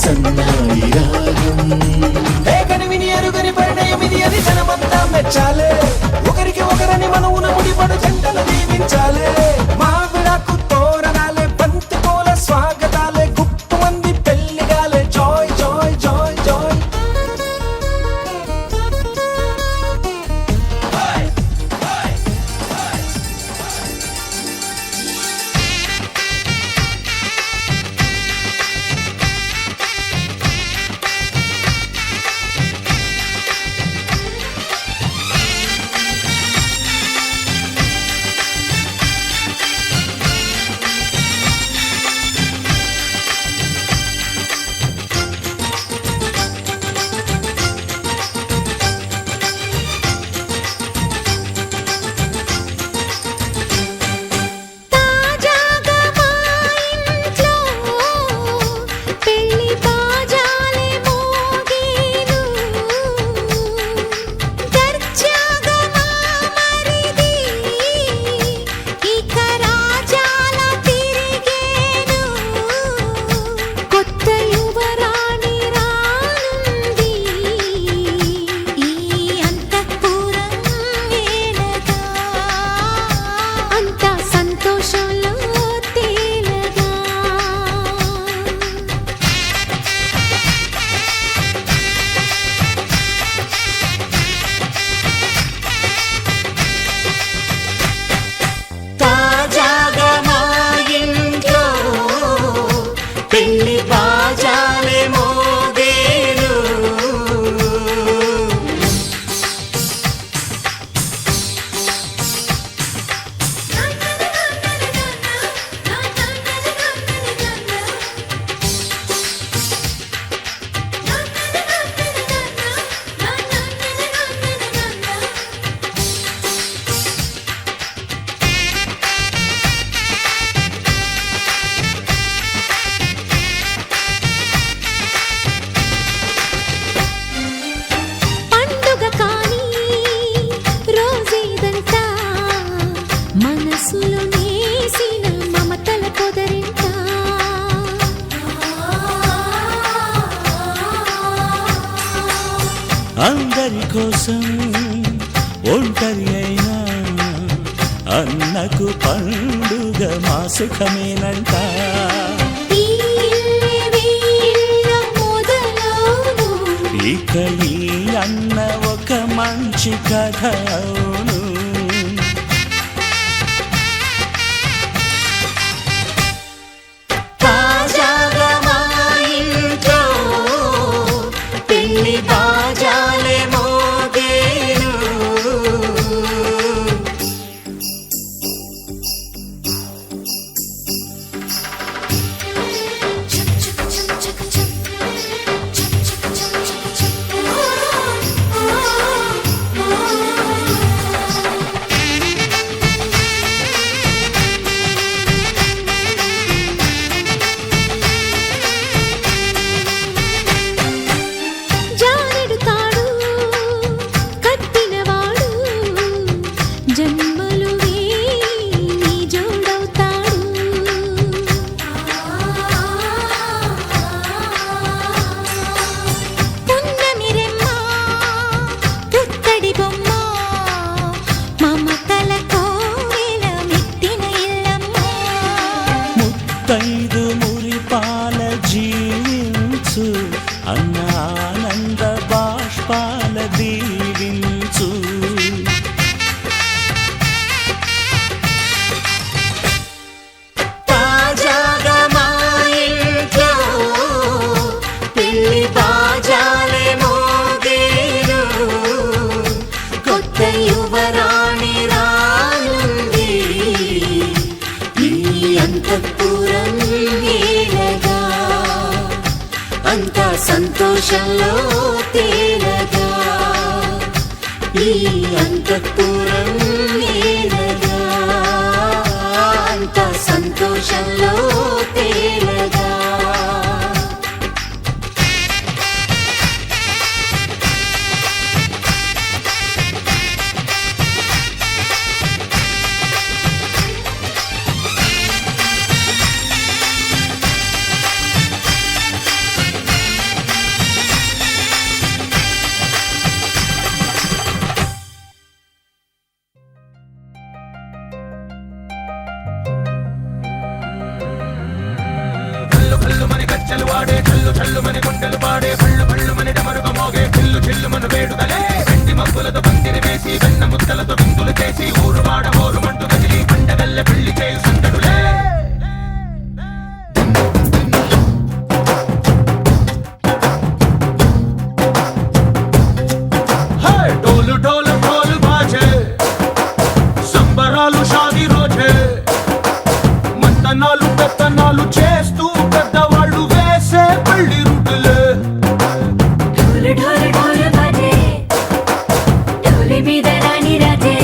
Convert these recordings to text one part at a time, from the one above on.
సన్నాయి రాగం కనివిని ఎరుగని పరిణయం ఇది అని జనమంతా మెచ్చాలే ఒకరికి ఒకరని మనవున ముడిపడు జంటలు దీవించాలే మావిడాకు తోరణాలే బంతి పూల స్వాగతాలే గుప్పు మంది పెళ్లిగాలే జాయ్ జాయ్ జాయ్ జాయ్ పెళ్లి బాజాలే మోగేను మనసులో నేసిన మమతల పొదరింట అందరి కోసం ఒంటరి అయినా అన్నకు పండుగ మా సుఖమేనంట ఇక ఈ అన్న ఒక మంచి కథ అవును బాజాలే మోగేను ముత్తైదు మురిపాల జీవించు అన్న ఆనంద బాష్పాల దీవించు తాజాగా మా ఇంట్లో పెళ్లి బాజాలే మోగేను కొత్త యువరాణి రానుంది ఈ అంతఃపురం ఏలగా అంతా సంతోషంలో తేలగా ఈ అంతఃపురం ఏలగా అంతా సంతోషంలో తేలగా వాడే చల్లు చల్లు మని గుండెలు పాడే పళ్ళు పళ్ళు మని డమరుగ మోగే చిల్లు చిల్లు మన వేడుదలే వెండి మబ్బులతో పందిరి వేసి వెన్న ముద్దలతో విందులు చేసి ఊరు వాడ ఊరు మంటు కదిలి పండగల్లె పెళ్లి చేయు సందడులే డోలు డోలు డోలు బాజే సంబరాలు షాదీ రోజే మంతనాలు పెత్తనాలు చేస్తూ పెద్దవాళ్ళు వేసే పెళ్లి రుటులే ఢోలు ఢోలు ఢోలు బాజే ఢోలి మీద రాణి రాజే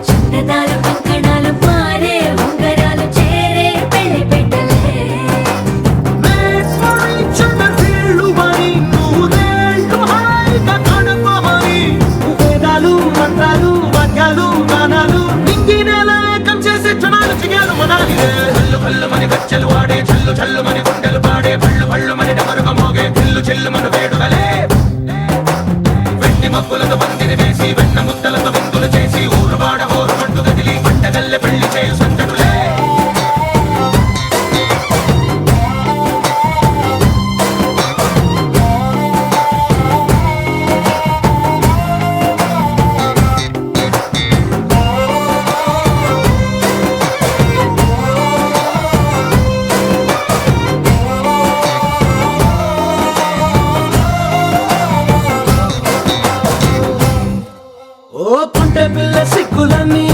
చిన్నదాలు కంకణాలు మారే ఉంగరాలు చేరే పెళ్లి పెట్టలే Made for each other వీళ్ళు మరి నూరేళ్ళు హాయిగా గడపమని వేదాలు మంత్రాలు వాక్యాలు గానాలు నింగి నేల ఏకం చేసే క్షణాలు చిగాలు మనాలి హల్లు హల్లు మని గజ్జలు వాడే చల్లు చల్లు మని గుండెలు పాడే పళ్ళు పళ్ళు మని డమరుగ మోగే చిల్లు చిల్లు మన వేడుదలే వెండి మబ్బులతో పందిరి వేసి వెన్న ముద్దలతో విందులు చేసి ఊరు వాడ ఊరు మంటు కదిలి పంటగల్లె పెళ్లి చేయు సందడులే ఓ పుంటె పిల్ల సిక్కులన్నీ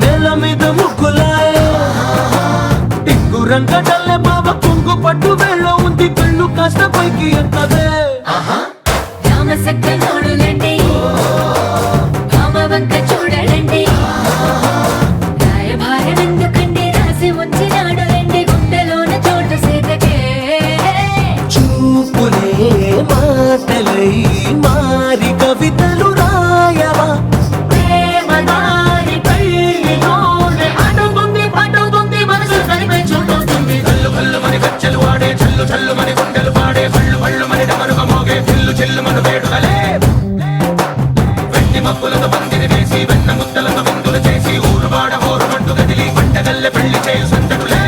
నేల మీద ముగ్గులాయ టింగు రంగడల్లె బాబా కుంగు పట్టు వెళ్ళ ఉంది కళ్ళు కాస్త పైకి ఎక్కదే రామ సక్క నోడులండి రామ వంక చూడడండి రాయభారం ఎందుకండి రాసి ఉంచినాడు రండి గుండెలోన చోటు సేతకే చూపులే మాటలై మారి కవితలు రాయవా ప్రేమ దారి పెళ్లిలోనే అడుగుంది పడుతుంది మనసు కలిపే చోటవుతుంది కల్లు కల్లు మని గజ్జలు వాడే చల్లు చల్లు మని గుండెలు పాడే పళ్ళు పళ్ళు మని డమరుగ మోగే చిల్లు చిల్లు మన వేడుదలే వెండి మబ్బులతో పందిరి వేసి వెన్న ముద్దలతో విందులు చేసి ఊరు వాడ ఊరు మంటు కదిలి పంటగల్లె పెళ్లి చేయు సందడులే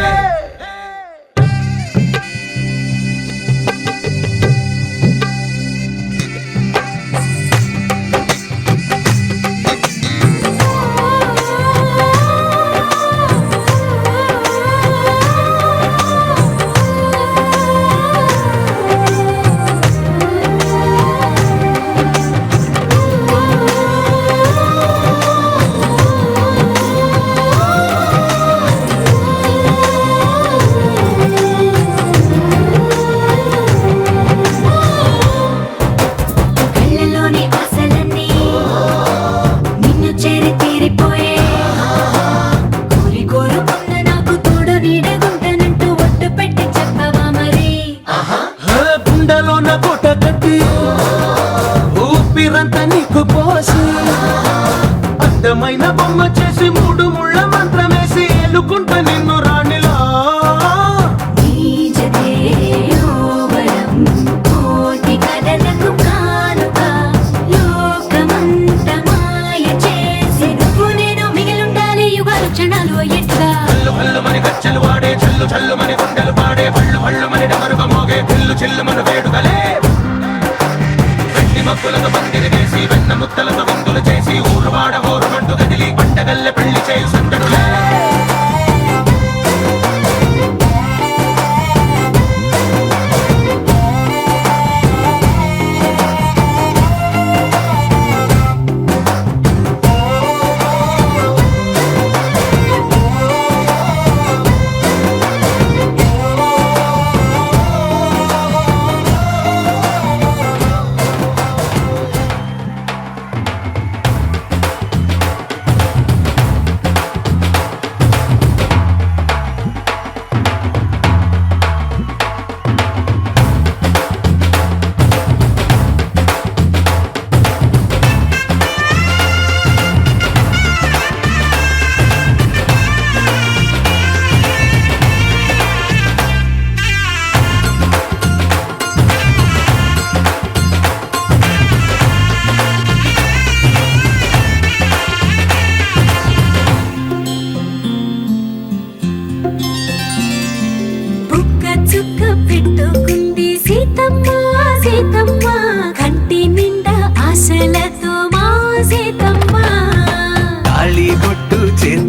కళ్ళలోని ఆశలన్నీ నిన్ను చేరి తీరిపోయే కోరి కోరుకున్న నాకు తోడు నీడగుంటానంటూ ఒట్టు పెట్టి చెప్పవా మరి గుండెలోన కోట కట్టి ఊపిరంతా నీకు పోసి అందమైన బొమ్మ చేసి మూడు ముళ్ళ మంత్రమేసి ఎలుకుంటా నిన్ను రాణిలా నీజదే యోవరం కోటి కలలకు కానుక లోకమంత మాయ చేసి నువ్వు నేను మిగిలుండాలి యుగాలు క్షణాలు ఎట్లా హల్లు హల్లు మని గజ్జలు వాడే చల్లు చల్లు మని గుండెలు పాడే పళ్ళు పళ్ళు మని డమరుగ మోగే చిల్లు చిల్లు మన వేడుదలే వెండి మబ్బులతో పందిరి వేసి వెన్న ముద్దలతో విందులు చేసి ఊరు వాడ ఊరు మంటు కదిలి పంటగల్లె పెళ్లి చేయు సందడులే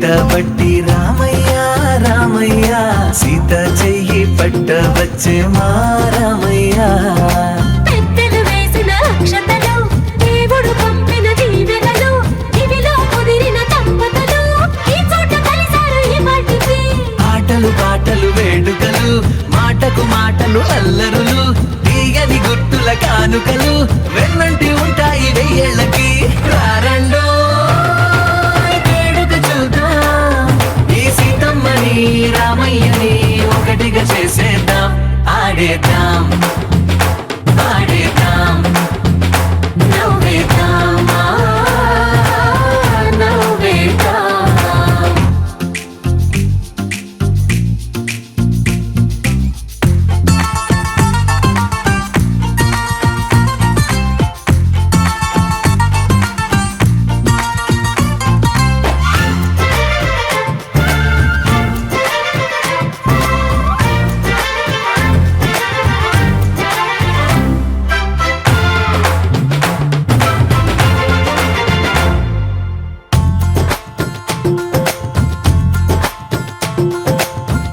పట్టబట్టి రామయ్య రామయ్య సీత చెయ్యి పట్టవచ్చే మా రామయ్య పెద్దలు వేసిన అక్షతలు దేవుడు పంపిన దీవెనలు ఇవిలో కుదిరిన దంపతులు ఈ చోట కలిసారు ఈ పాటికి ఆటలు పాటలు వేడుకలు మాటకు మాటలు అల్లరులు తీయని గుర్తుల కానుకలు వెన్నంటి ఉంటాయి వెయ్యేళ్ళకి రారండో వేడుక చూద్దాం ఈ సీతమ్మని రామయ్యని ఒకటిగా చేసేద్దాం ఆడేద్దాం ఆడేద్దాం నవ్వేద్దాం నవ్వేద్దాం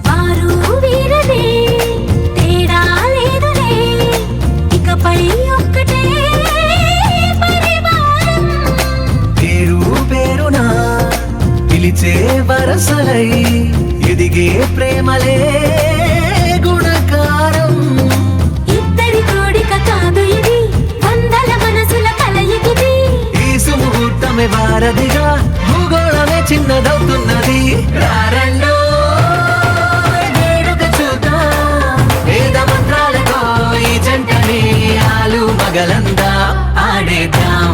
వారు వీరనే తేడా లేదులే ఇకపై ఒక్కటే పరివారం పేరు పేరునా పిలిచే వరసలై ఎదిగే ప్రేమలే గుణకారం ఇద్దరి కోడిక కాదు ఇది వందల మనసుల కలయికిది ఈ సుముహూర్తమే వారధిగా భూగోళమే చిన్నదవుతున్నది రారండో వేడుక చూద్దాం వేద మంత్రాలతో ఈ జంటని ఆలు మగలందా ఆడేద్దాం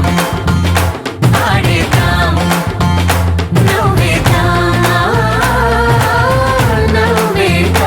ఆడేద్దాం నవ్వేద్దాం నవ్వేద్దాం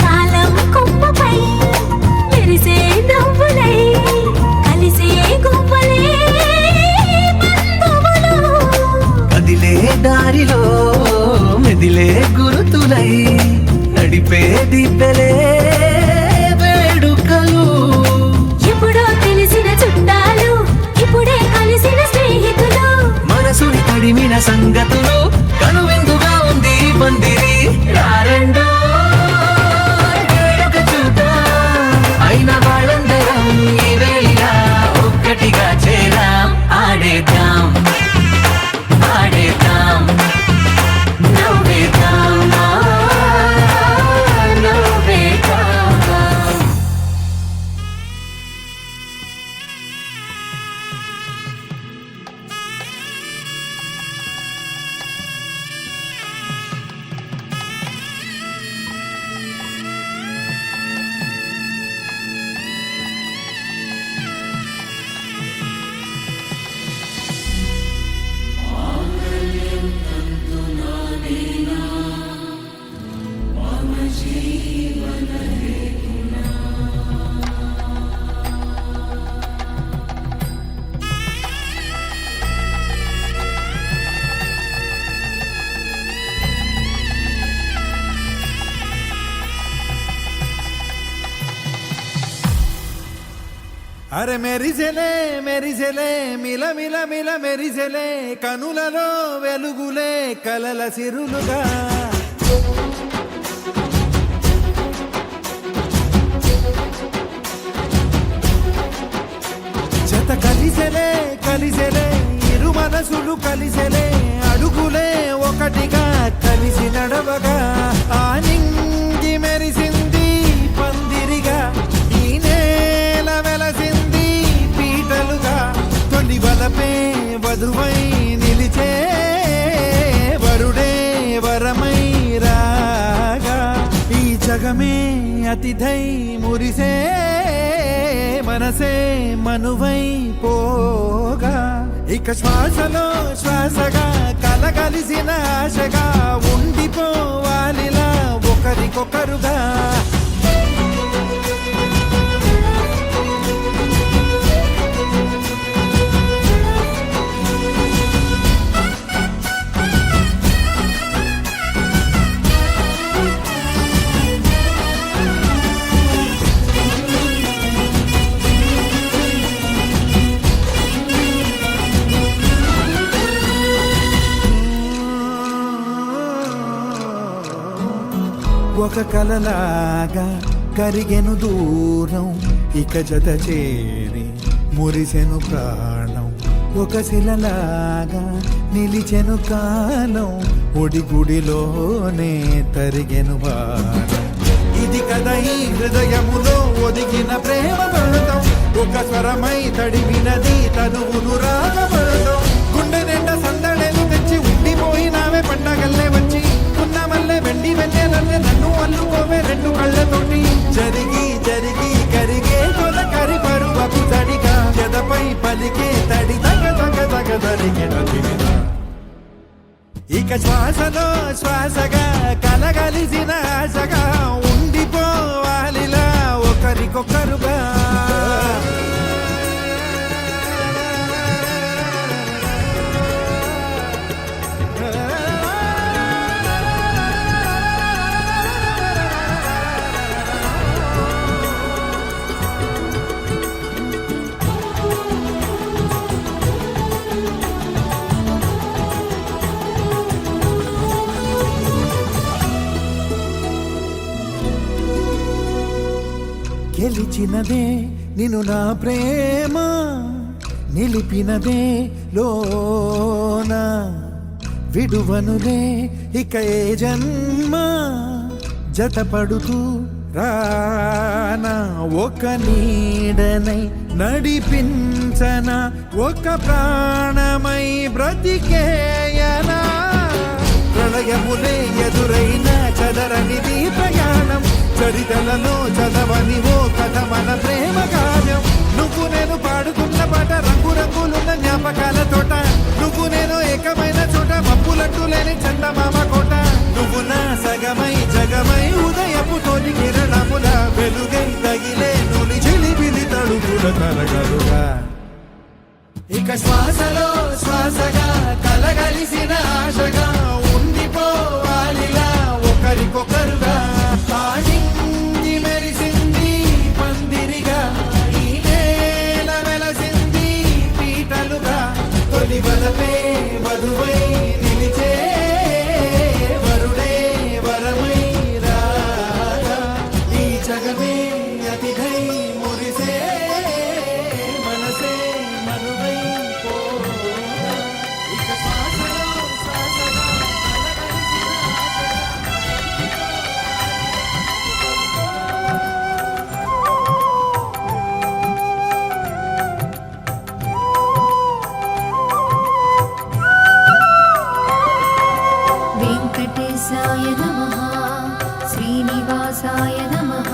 కాలం కొమ్మపై మెరిసే నవ్వులై కలిసే గువ్వలే బంధువులు కదిలే దారిలో మెదిలే గురుతులై నడిపే దిబ్బెలే వేడుకలు ఎప్పుడో తెలిసిన చుట్టాలు ఇప్పుడే కలిసిన స్నేహితులు మనసుని తడిమిన సంగతులు కనువిందుగా ఉంది ఈ పందిరి రారండో వేడుక చూద్దాం అయిన వాళ్ళందరం ఈ వేళ ఒక్కటిగా చేరాం ఆడేద్దాం ఆడేద్దాం నవ్వేద్దాం నవ్వేద్దాం అరే మెరిసెలే మెరిసెలే మిల మిల మిల మెరిసెలే కనులలో వెలుగులే కలల సిరులుగా జత కలిసెలే కలిసెలే ఇరు మనసులు కలిసెలే అడుగులే ఒకటిగా కలిసి నడవగా ఆ నింగి మెరిసింది పందిరిగా ఈ నేల వెలసింది పీటలుగా తొలి వలపే వధువై నిలిచే వరుడే వరమై రాగా ఈ జగమే అతిథై మురిసే మనసే మనువై పోగా ఇక శ్వాసలో శ్వాసగా కలగలిసిన ఆశగా ఉండిపోవాలిలా ఒకరికొకరుగా. ఒక కలలాగా కరిగెను దూరం, ఇక జత చేరి మురిసెను ప్రాణం. ఒక శిలలాగా నిలిచెను కాలం, ఒడిగుడిలోనే తరిగెను బాణం. ఇది కదా ఈ హృదయములో ఒదిగిన ప్రేమ పడతాం, ఒక స్వరమై తడివినది తనువును రాగపడతాం. గుండె నిండా సందడేలు తెచ్చి ఉండిపోయినావే పండగల్లే వచ్చి, ఉన్న మల్లె వెండి వెన్నెలల్లే నన్ను అల్లుకోవే రెండు కళ్ళతోటి. జరిగి జరిగి కరిగే తొలకరి పరువపు తడిగా, ఎదపై పలికే తడి తగ తగ తగ తరిగెన. ఇక శ్వాసలో శ్వాసగా కలగలిసిన ఆశగా ఉండిపోవాలిలా ఒకరికొకరుగా. గెలిచినదే నిన్ను నా ప్రేమ, నిలిపినదే లోన, విడువనులే ఇక ఏ జన్మ. జతపడుతూ రానా ఒక నీడనై నడిపించన, ఒక ప్రాణమై బ్రతికేయనా. ప్రళయములే ఎదురైన చదరనిది ప్రయాణం, చరితలలో చదవని ఓ కథ మన ప్రేమ కావ్యం. నువ్వు నేను పాడుకున్న పాట రంగు రంగులున్న జ్ఞాపకాల తోట, నువ్వు నేను ఏకమైన చోట మప్పులట్టు లేని చందమామ కోట. నువ్వు నా సగమై జగమై ఉదయపు తోటి కిరణముల వెలుగై తగిలే నులి చిలిపిలి తడుపుల కలగలుగా. ఇక శ్వాసలో శ్వాసగా కలగలిసిన ఆశగా ఉండిపోవాలిలా ఒకరికొకరుగా. ఆడింది మెరిసింది పందిరిగా, ఈ నేల వెలసింది పీటలుగా. తొలి వలపే వధువై నిలిచే వరుడే వరమై రాగా, ఈ జగమే అతిథై మురిసే మనసే మనువై పోగా. ఇక శ్వాసలో శ్వాసగా వెంకటేశాయ నమః, శ్రీనివాసాయ నమః.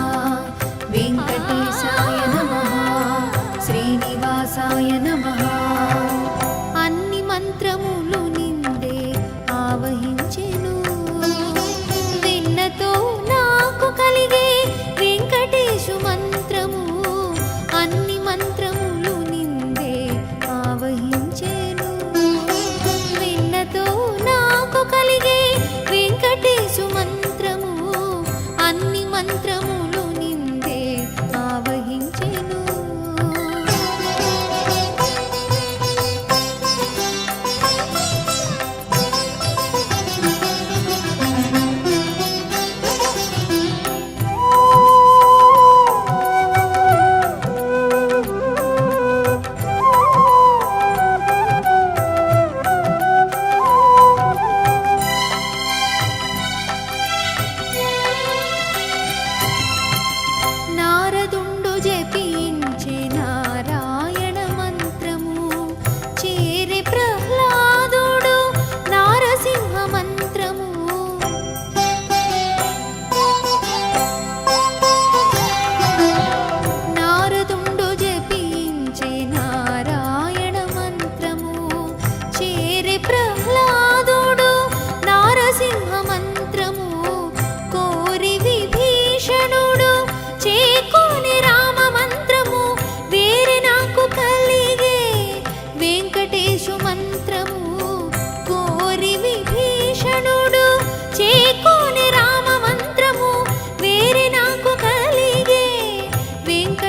వెంకటేశాయ నమః, శ్రీనివాసాయ నమః. అన్ని మంత్రములు నిందే ఆవహించెను, వెన్నతో నాకు కలిగే వెంకటేశు మంత్రము. అన్ని మంత్రములు నిందే ఆవహించెను, వెన్నతో నాకు కలిగే వెంకటేశు మంత్రము. అన్ని మంత్రములు నిందే ఆవహించెను.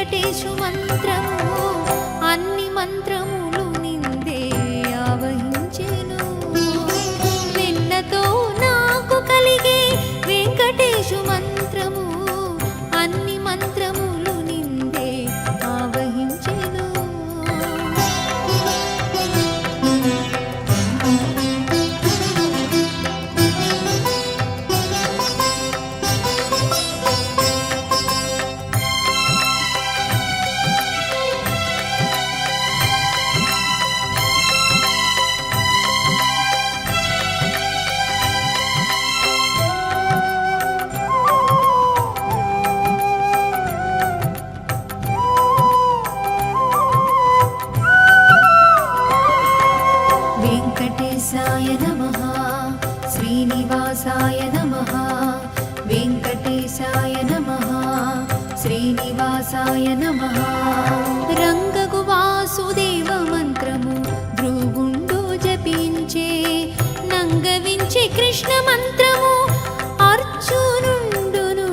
వెంకటేశు మంత్రము అన్ని మంత్రములు నిందే ఆవహించెను వెన్నతో నాకు కలిగే వెంకటేశు మంత్రము అన్ని మంత్రములు నిందే ఆవహించెను వెంకటేశాయ నమః శ్రీనివాసాయ నమః వెంకటేశాయ నమః శ్రీనివాసాయ నమః రంగగు వాసుదేవ మంత్రము ధ్రువుండు జపించే నంగవించే కృష్ణ మంత్రము అర్జునుండును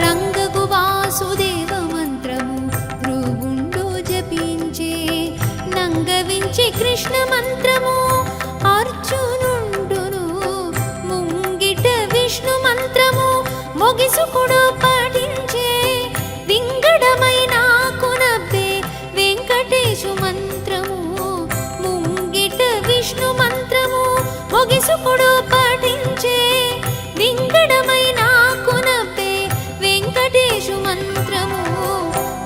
రంగగు వాసుదేవ మంత్రము ధ్రువుండు జపించే నంగవించే కృష్ణ మంత్రము అర్జునుండును ముంగిట విష్ణు మంత్రము మొగిసుకుడు పఠించే వింగడమైన కునబ్బే వెంకటేశు మంత్రము ముంగిట విష్ణు మంత్రము మొగిసుకుడు పఠించే వింగడమైన కునబ్బే వెంకటేశు మంత్రము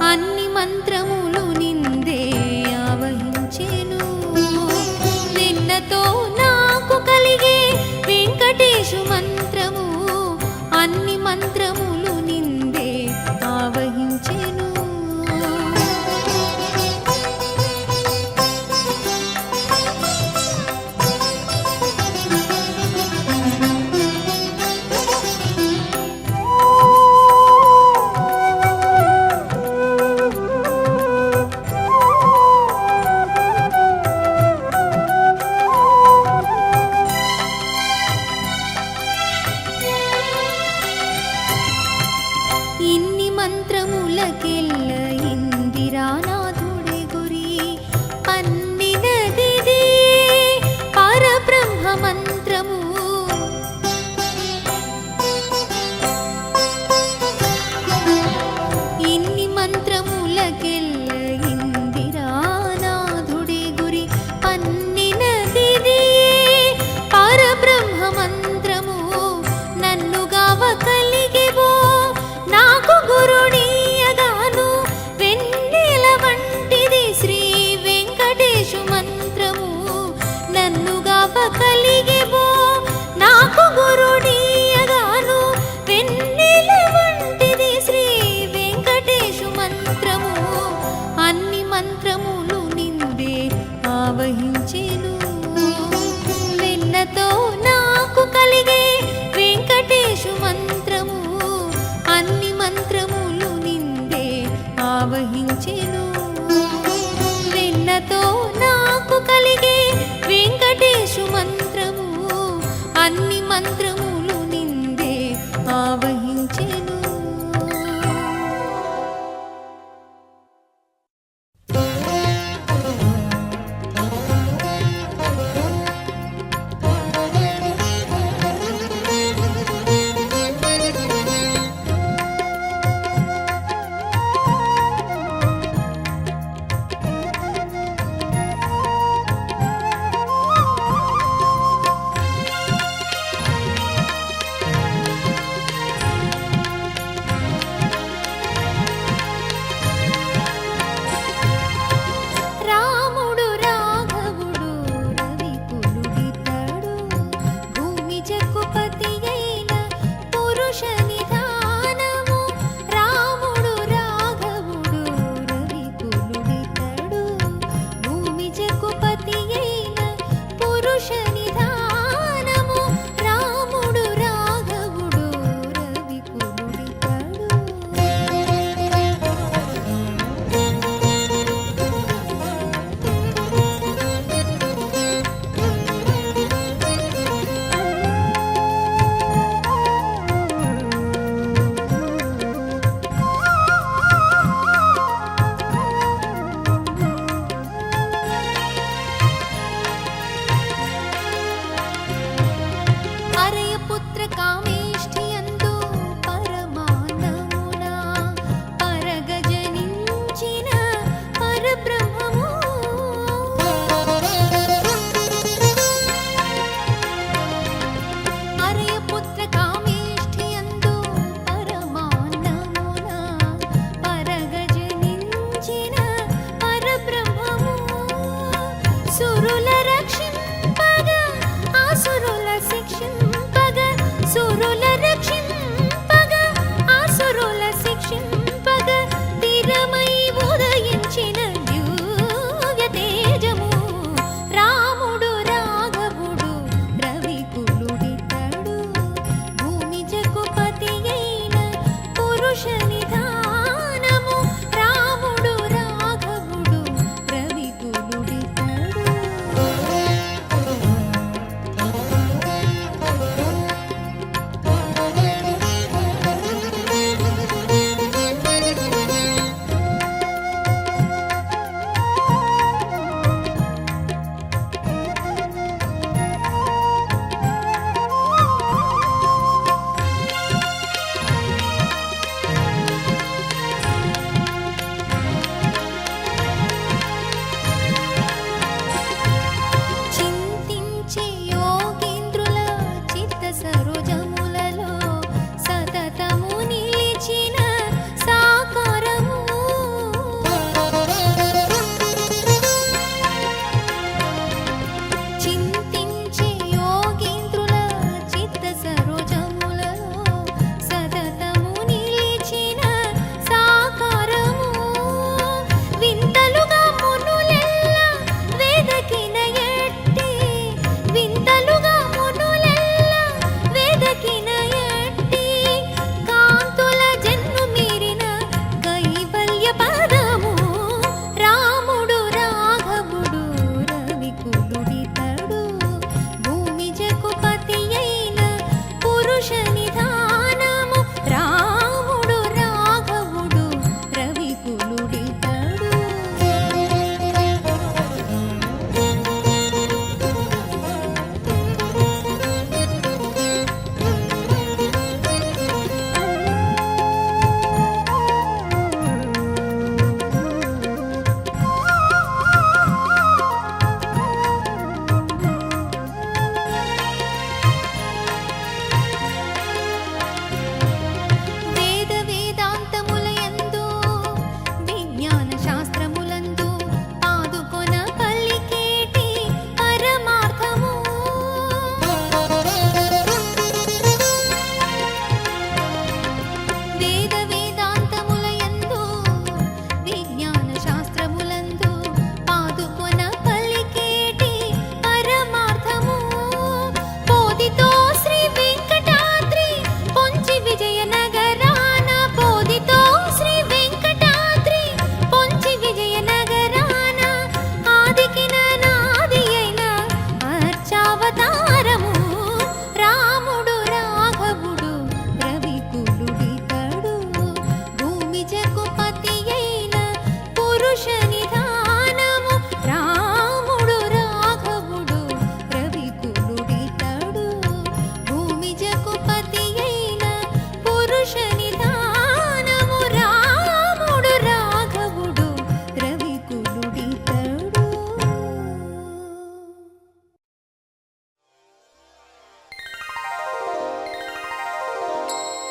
అన్ని మంత్రములు నిందే ఆవహించెను నిన్నతో నాకు కలిగే వెంకటేశు మంత్రము అన్ని మంత్రము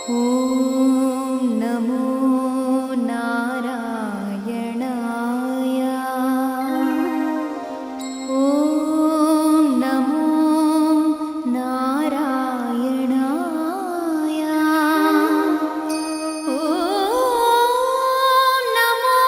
ॐ नमो नारायणाय ॐ नमो नारायणाय ॐ नमो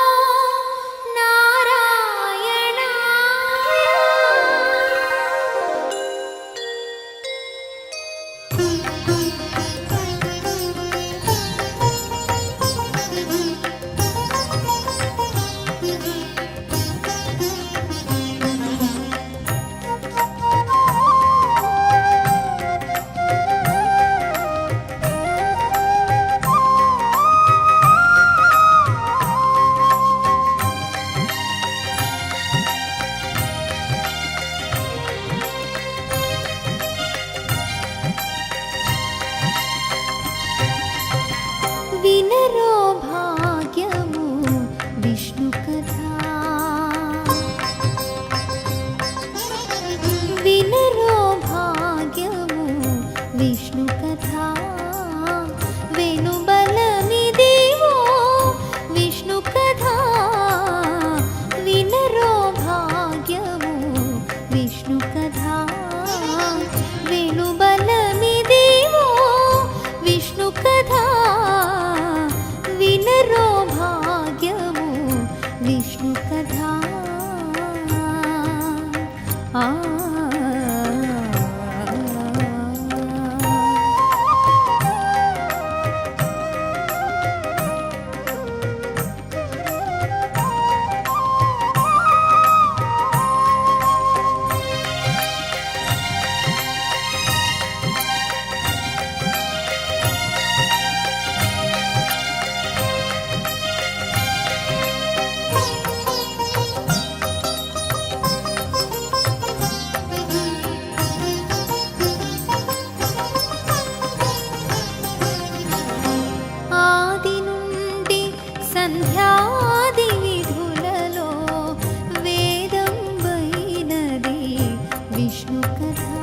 వినరో భాగ్యము విష్ణు కథా వినరో భాగ్యము విష్ణు కథా వెనుబలమిదివో విష్ణు కథా వినరో భాగ్యము విష్ణు కథా వెనుబలమిదివో విష్ణు కథా వినరో భాగ్యము విష్ణు కథా ఆ ఆది నుండి సంధ్యాది విధులలో వేదం వైనది విష్ణు కథా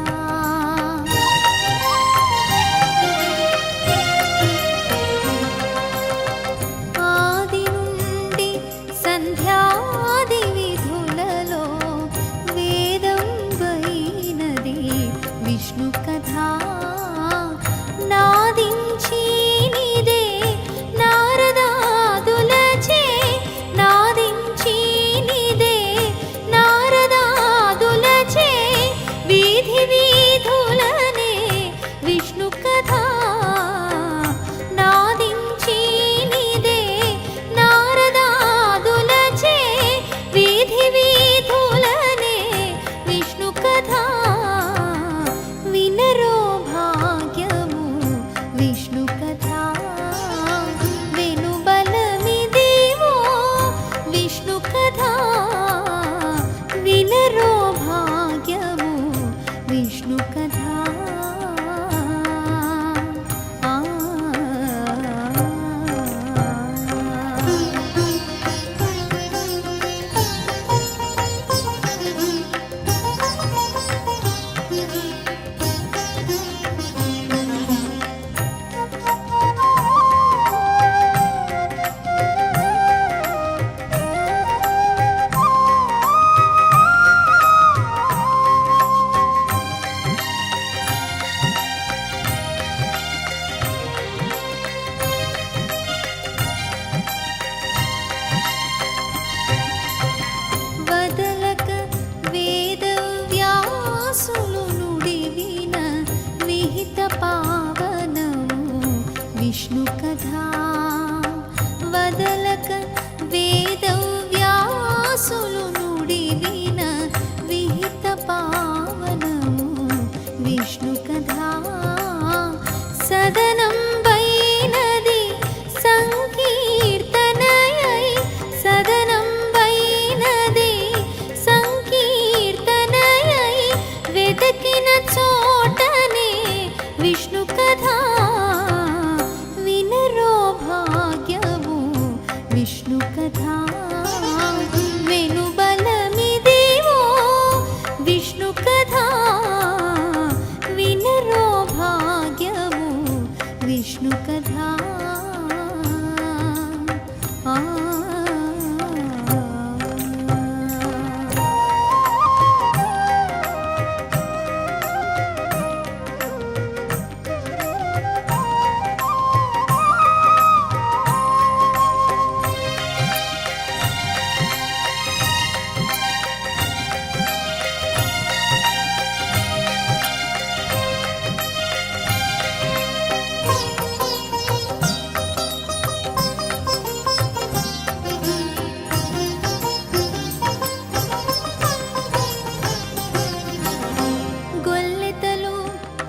ఆది నుండి సంధ్యాది విధులలో వేదం వైనది విష్ణు కథా నాదించి నిదే నారదాదులచే నాదించి నిదే నారదాదులచే వీధి వీధులనే విష్ణు కథా నాదించి నిదే నారదాదులచే వీధి వీధులనే విష్ణు కథా వినరో భాగ్యము విష్ణు కథా వెనుబలమిదివో విష్ణు కథా వినరో భాగ్యము విష్ణు కథా ఆ వదలక వేదవ్యాసులు నుడివిన విహిత పావనము విష్ణు కథా వదలక వేదవ్యాసులు నుడివిన విహిత పావనము విష్ణు కథా సదనం వైనది సంకీర్తనయై సదనం వైనది సంకీర్తనయై వెదకిన చోటనే విష్ణు కథా వినరో భాగ్యము విష్ణు కథా విష్ణు కథా గొల్లెతలు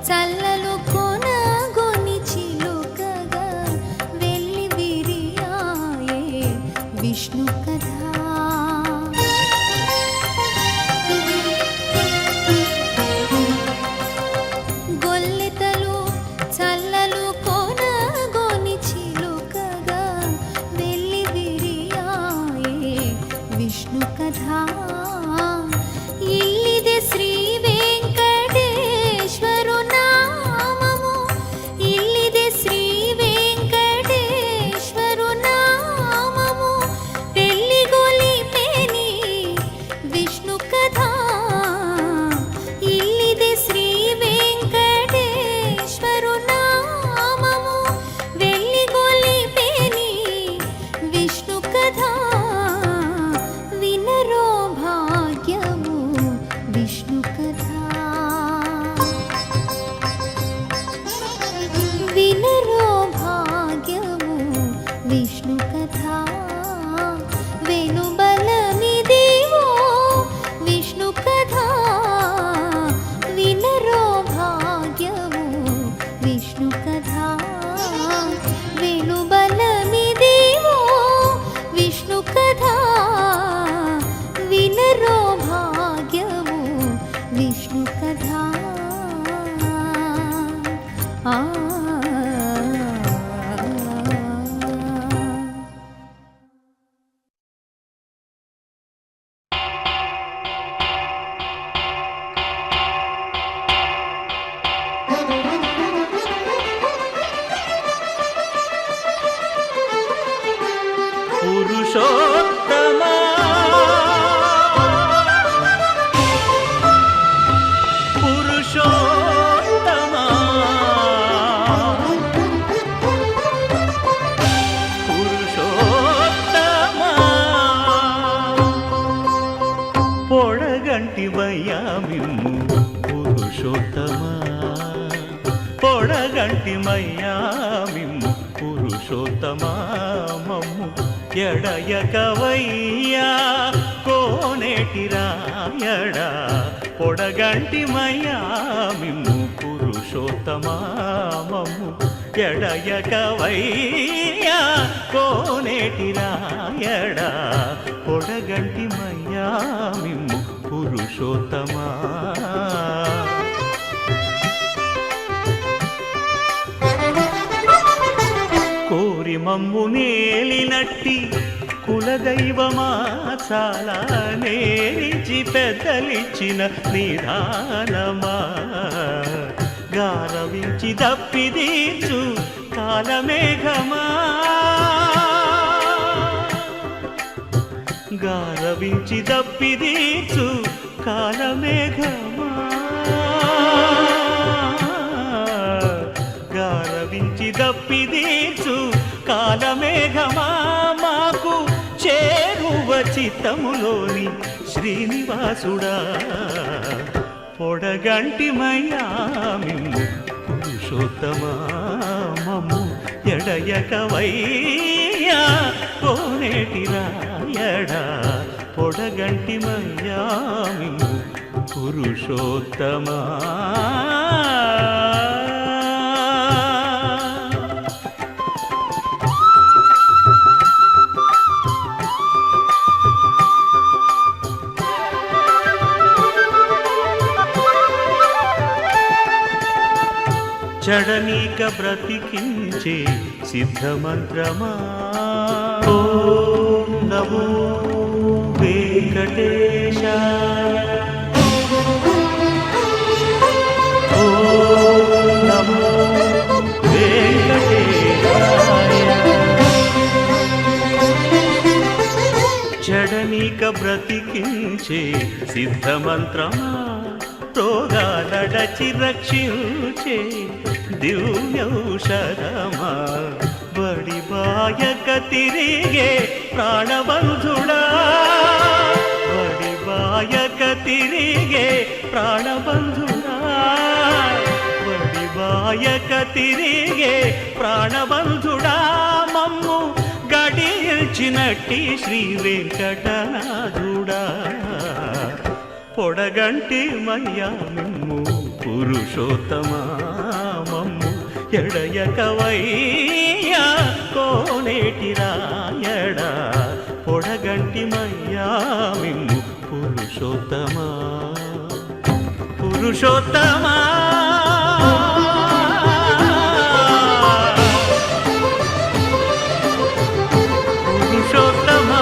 చల్లలు కొనగొని చిలుకగా వెళ్ళి విరియాయే విష్ణు కథా గొల్లెతలు చల్లలు కొనగొని చిలుకగా వెళ్ళి విరియాయే విష్ణు కథా ఇల్లిదే శ్రీ వెంకటేశ్వరు నామము ఇల్లిదే శ్రీ వెంకటేశ్వరు నామము పెళ్లి గొలిపేని విష్ణు కథా ఇల్లిదే శ్రీ వెంకటేశ్వరు నామము వెళ్ళి గొలిపేని విష్ణు కథా వినరో భాగ్యము విష్ణు కథా వినరో భాగ్యము విష్ణు కథా వెనుబలమిదివో విష్ణు కథా వినరో భాగ్యము విష్ణు కథా వెనుబలమిదివో విష్ణు కథా వినరో భాగ్యము విష్ణు కథా ఆ పురుషోత్తమా పురుషోత్తమా పురుషోత్తమా పొడగంటి మయ్యామిమ్ము పురుషోత్తమా పొడగంటి మయ్యామిమ్ము పురుషోత్తమా మమ్ము ఎడయకవయ్యా కోనేటి రాయడా పొడగంటి మయ్యామిమ్ము పురుషోత్తమా మమ్ము ఎడయకవయ్యా కోనేటి రాయడా పొడగంటి మయ్యామిమ్ము పురుషోత్తమా కోరి మమ్ము నేలినట్టి కులదైవమా చాలా నేరిచి పెద్దలిచ్చిన నిదానమా గారవించి దప్పిదీర్చు కాలమేఘమా గారవించి దప్పిదీర్చు కాలమేఘమా గారవించి దప్పిదీర్చు కాలమేఘమా మాకు చేరువ చిత్తములోని శ్రీనివాసుడా పొడగంటి మయ్యామిమ్ము పురుషోత్తమా మమ్ము ఎడయకవయ్యా కోనేటి రాయడా పొడగంటి మయ్యామిమ్ము పురుషోత్తమా చడనీక బ్రతికించే సిద్ధమంత్రమా ఓం నమో వెంకటేశాయ ఓం నమో వెంకటేశాయ ఇక బ్రతికించే సిద్ధమంత్రమా రోగాలడచి రక్షించే దివ్యౌషధమా బడి బాయక తిరిగే ప్రాణబంధుడా బడి బాయక తిరిగే ప్రాణబంధుడా బడి బాయక తిరిగే ప్రాణబంధుడా మమ్ము గడిచినట్టి శ్రీ వెంకటనాథుడా పొడగంటి మయ్యా మిమ్ము పురుషోత్తమా మమ్ము ఎడయకవయ్యా కోనేటి రాయడా పొడగంటి మయ్యా మిమ్ము పురుషోత్తమా పురుషోత్తమా పురుషోత్తమా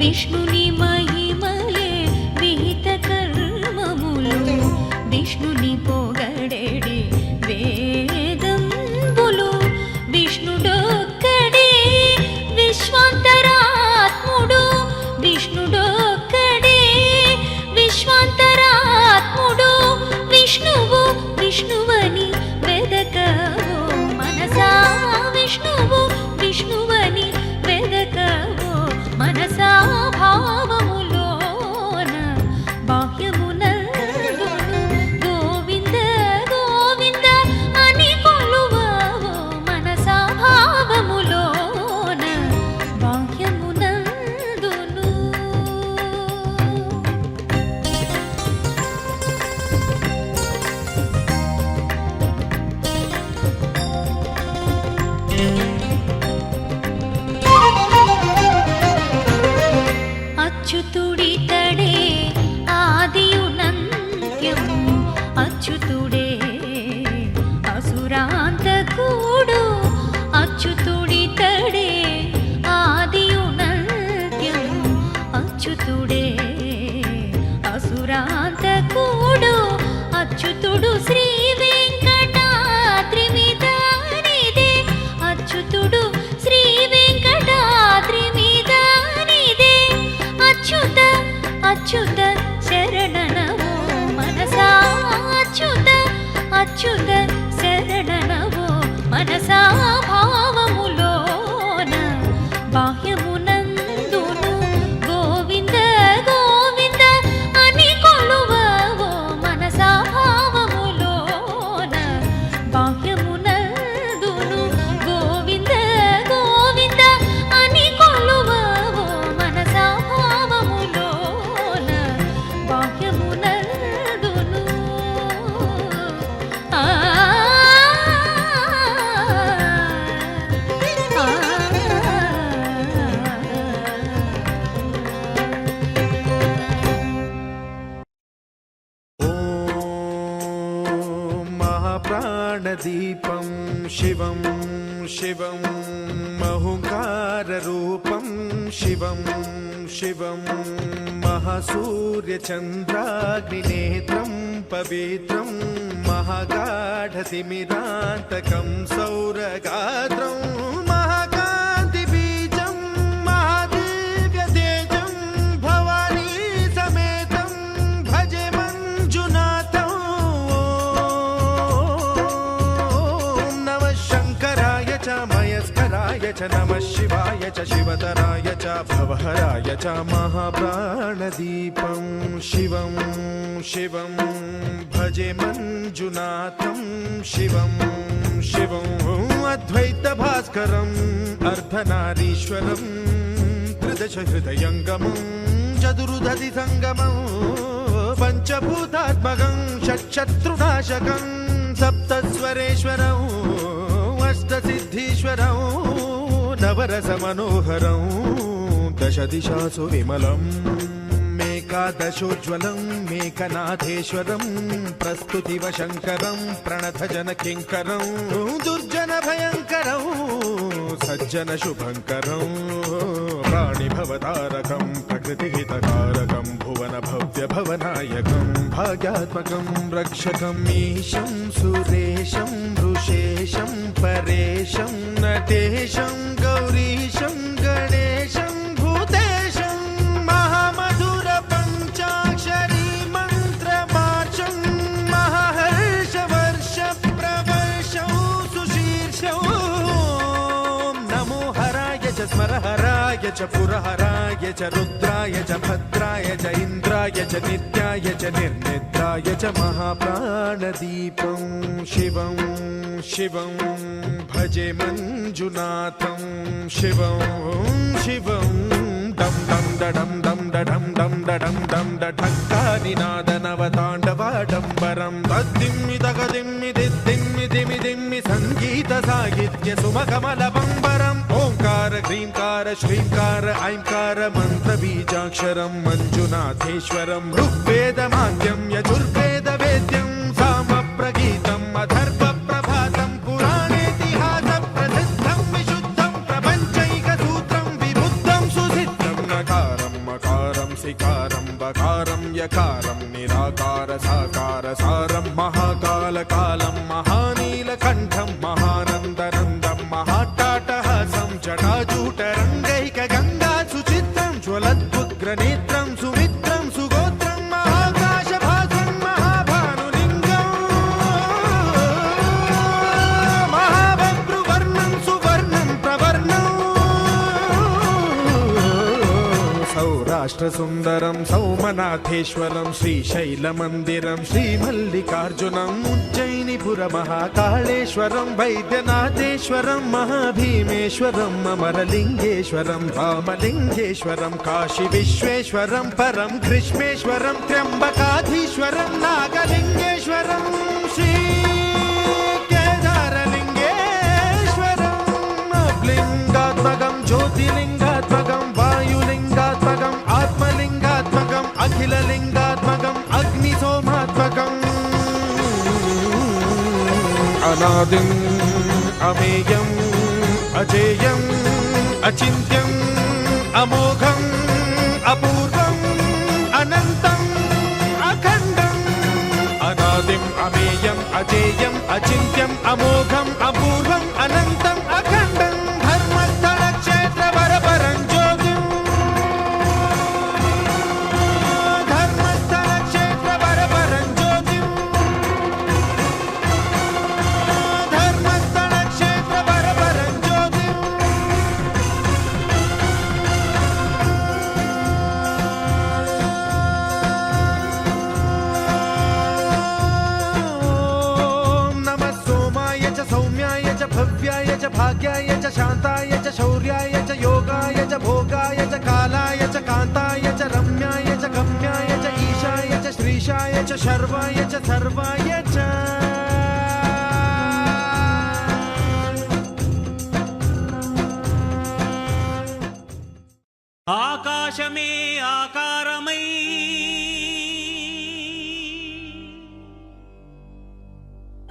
విష్ణుని మహిమలే విహిత కర్మములు విష్ణుని పొగడెడి వేదంబులు విష్ణుడొక్కడే విశ్వాంతరాత్ముడు విష్ణుడొక్కడే విశ్వాంతరాత్ముడు విష్ణువు విష్ణువని వెదకవో మనసా విష్ణువు విష్ణువని వెదకవో మనసా భావములోన బాహ్యమునందును గోవింద గోవింద అని కొలువవో మనసా భావములోన బాహ్యమునందును. అచ్యుతుడితడే ఆదియునంత్యము అచ్యుతుడే అసురాంతకుడు అచ్యుతుడితడే ఆదియునంత్యము అచ్యుతుడే అసురాంతకుడు అచ్యుతుడు శ్రీ వెంకటేశ అచ్యుత శరణనవో మనసా అచ్యుత అచ్యుత శరణనవో మనసా భావములోన బాహ్యమునందును గోవింద గోవింద అని కొలువవో మనసా భావములోన బాహ్యమునందును గోవింద గోవింద అని కొలువవో మనసా భావములోన బాహ్యమునందును ఆ महाप्राणदीपं शिवं शिवं महुकाररूपं शिवं शिवं महासूर्यचन्द्राग्निनेत्रं पवित्रं महागाढतिमिरान्तकं सौरगात्रं महाकान्तिबीजं महादिव्यतेजं भवानी समेतं भजे मञ्जुनाथं ॐ नमः शङ्कराय च मयस्कराय च नमः शिवाय च शिवतराय च भवहराय च महाप्राणदीपं शिवं शिवं भजे मञ्जुनाथं शिवं शिवं अद्वैतभास्करम् अर्धनारीश्वरं त्रिदशहृदयङ्गमं चतुर्दधि सङ्गमं पञ्चभूतात्मकं षट्शत्रुनाशकं सप्तस्वरेश्वरम् अष्टसिद्धीश्वरं नवरसमनोहरं दशदिशासु विमलम् मेकादशोज्ज्वलं मेकनाथेश्वरं प्रस्तुतिवशङ्करं प्रणतजनकिङ्करं दुर्जनभयङ्करं सज्जनशुभङ्करं प्राणिभवतारकं प्रकृतिहितकारकं भुवनभव्यभवनायकं भाग्यात्मकं रक्षकं ईशं सुरेशं वृषेशं परेशं नटेशं गौरीशं गणेशं भूतेशं महामधुर पञ्चाक्षरी मन्त्रमार्चं महाहर्षवर्ष प्रवर्षं सुशीर्षं नमो हराय च स्मरहराय च पुरहराय च रुद्राय च भद्राय च इन्द्राय च नित्याय च निर्निद्राय च महाप्राणदीपं शिवं शिवं भजे मञ्जुनाथं शिवं शिवं दं दं दडं दं दडं दं दडं दं डढक्कानिनादनवताण्डवाडम्बरं तद्दिम्मि तगदिम्मि दिद्दिम्मि दिमि दिम्मि सङ्गीतसाहित्य सुमकमलबम्बरम् ओङ्कार ह्रीङ्कार श्रीङ्कार ऐङ्कार मन्त्रबीजाक्षरं मञ्जुनाथेश्वरं ऋग्वेदमाद्यं यजुर्वेदवेद्यं सामप्रगीतम् अथर्वप्रभातं पुराणेतिहासप्रसिद्धं विशुद्धं प्रपञ्चैकसूत्रं विबुद्धं सुसिद्धं नकारं मकारं सिकारं बकारं यकारं निराकार साकार सारं महाकालकालं महानीलकण्ठं महानन्दनन्दं महाट्टाटहासं जटाजूटरङ्गैकगङ्गा सुचित्रं ज्वलद्भुग्रनेत्रं सुमित्रं सुगोत्रं महाकाशभासं महाभानुलिङ्गं महाभद्रुवर्णं सुवर्णं प्रवर्णं सौराष्ट्रसुन्दरं सौमनाथेश्वरं श्रीशैलमन्दिरं श्रीमल्लिकार्जुनम् उज्जयिनीपुरमहाकाळेश्वरं वैद्यनाथेश्वरं महाभीमेश्वरम् अमरलिङ्गेश्वरं रामलिङ्गेश्वरं काशीविश्वेश्वरं परं कृष्णेश्वरं त्र्यम्बकाधीश्वरं नागलिङ्गेश्वरं श्रीकेदारलिङ्गेश्वरम् लिङ्गात्मकं ज्योतिलिङ्गात्मकं वायुलिङ्गात्मकम् आत्मलिङ्गात्मकम् अखिललिङ्गात्मकम् अग्निसोमात्मकम् अनादिम् अमेयम् अजेयम् अचिन्त्यम् अमोघम् अपूर्वम् अनन्तम् अखण्डम् अनादिम् अमेयम् अजेयम् अचिन्त्यम् अमोघम् अपूर्वम् अनन्तम् अखण्डम् धर्मस्थलक्षेत्रवरपरं ज्योतिम् भाग्याय च शान्ताय च शौर्याय च योगाय च भोगाय च कालाय च कान्ताय च रम्याय च गम्याय च ईशाय च श्रीशाय च शर्वाय च सर्वाय च ఆకాశమే ఆకారమై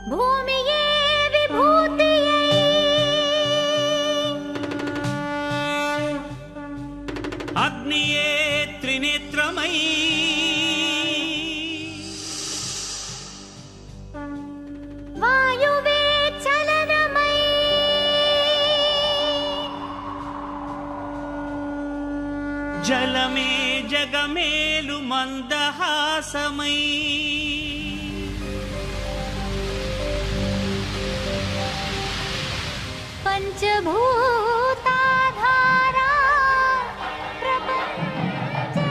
భూమియే విభూతియై అగ్నియే త్రినేత్రమై వాయువే చలనమై జలమే జగమేలు మందహాసమై పంచభూతాధారా ప్రపంచేశ్వరా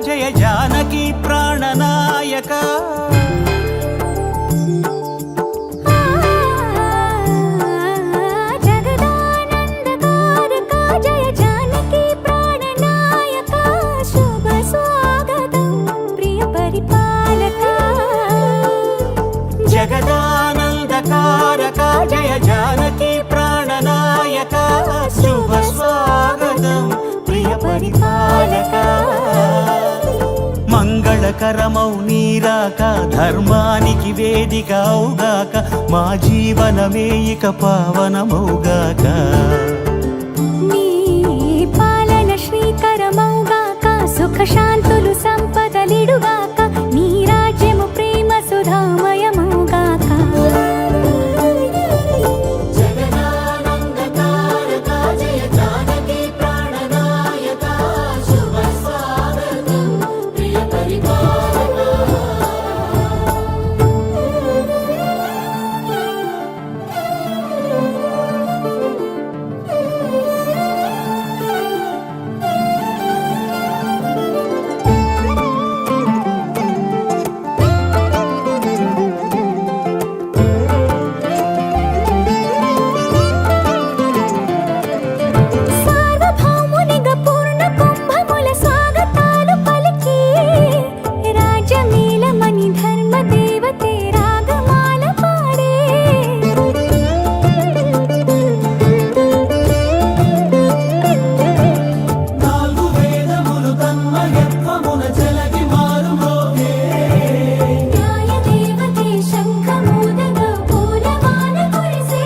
జయ జానకి ప్రాణనాయక జగదానందకారక జయ జానకి ప్రాణనాయక శుభ స్వాగతం ప్రియ పరిపాలక మంగళకరమౌ నీరాక ధర్మానికి వేదిక అవుగాక మా జీవనమే ఇక పావనమౌగాక నీ పాలన శ్రీకరమౌగాక సుఖ శాంతులు సంపదలిడుగాక నీ రాజ్యము ప్రేమ సుధామయమౌగాక జగదానందకారక జయ జానకి ప్రాణనాయక శుభ స్వాగతం ప్రియ పరిపాలక సార్వభౌమునిగా పూర్ణ కుంభముల స్వాగతాలు పలికి రాజమేళమణి ధర్మ దేవతే రాగమాల పాడే నాలుగు వేదములు తన్మయత్వమున చెలగి మారు మ్రోగే న్యాయ దేవతే శంఖమూదగా పూలమాల కురిసే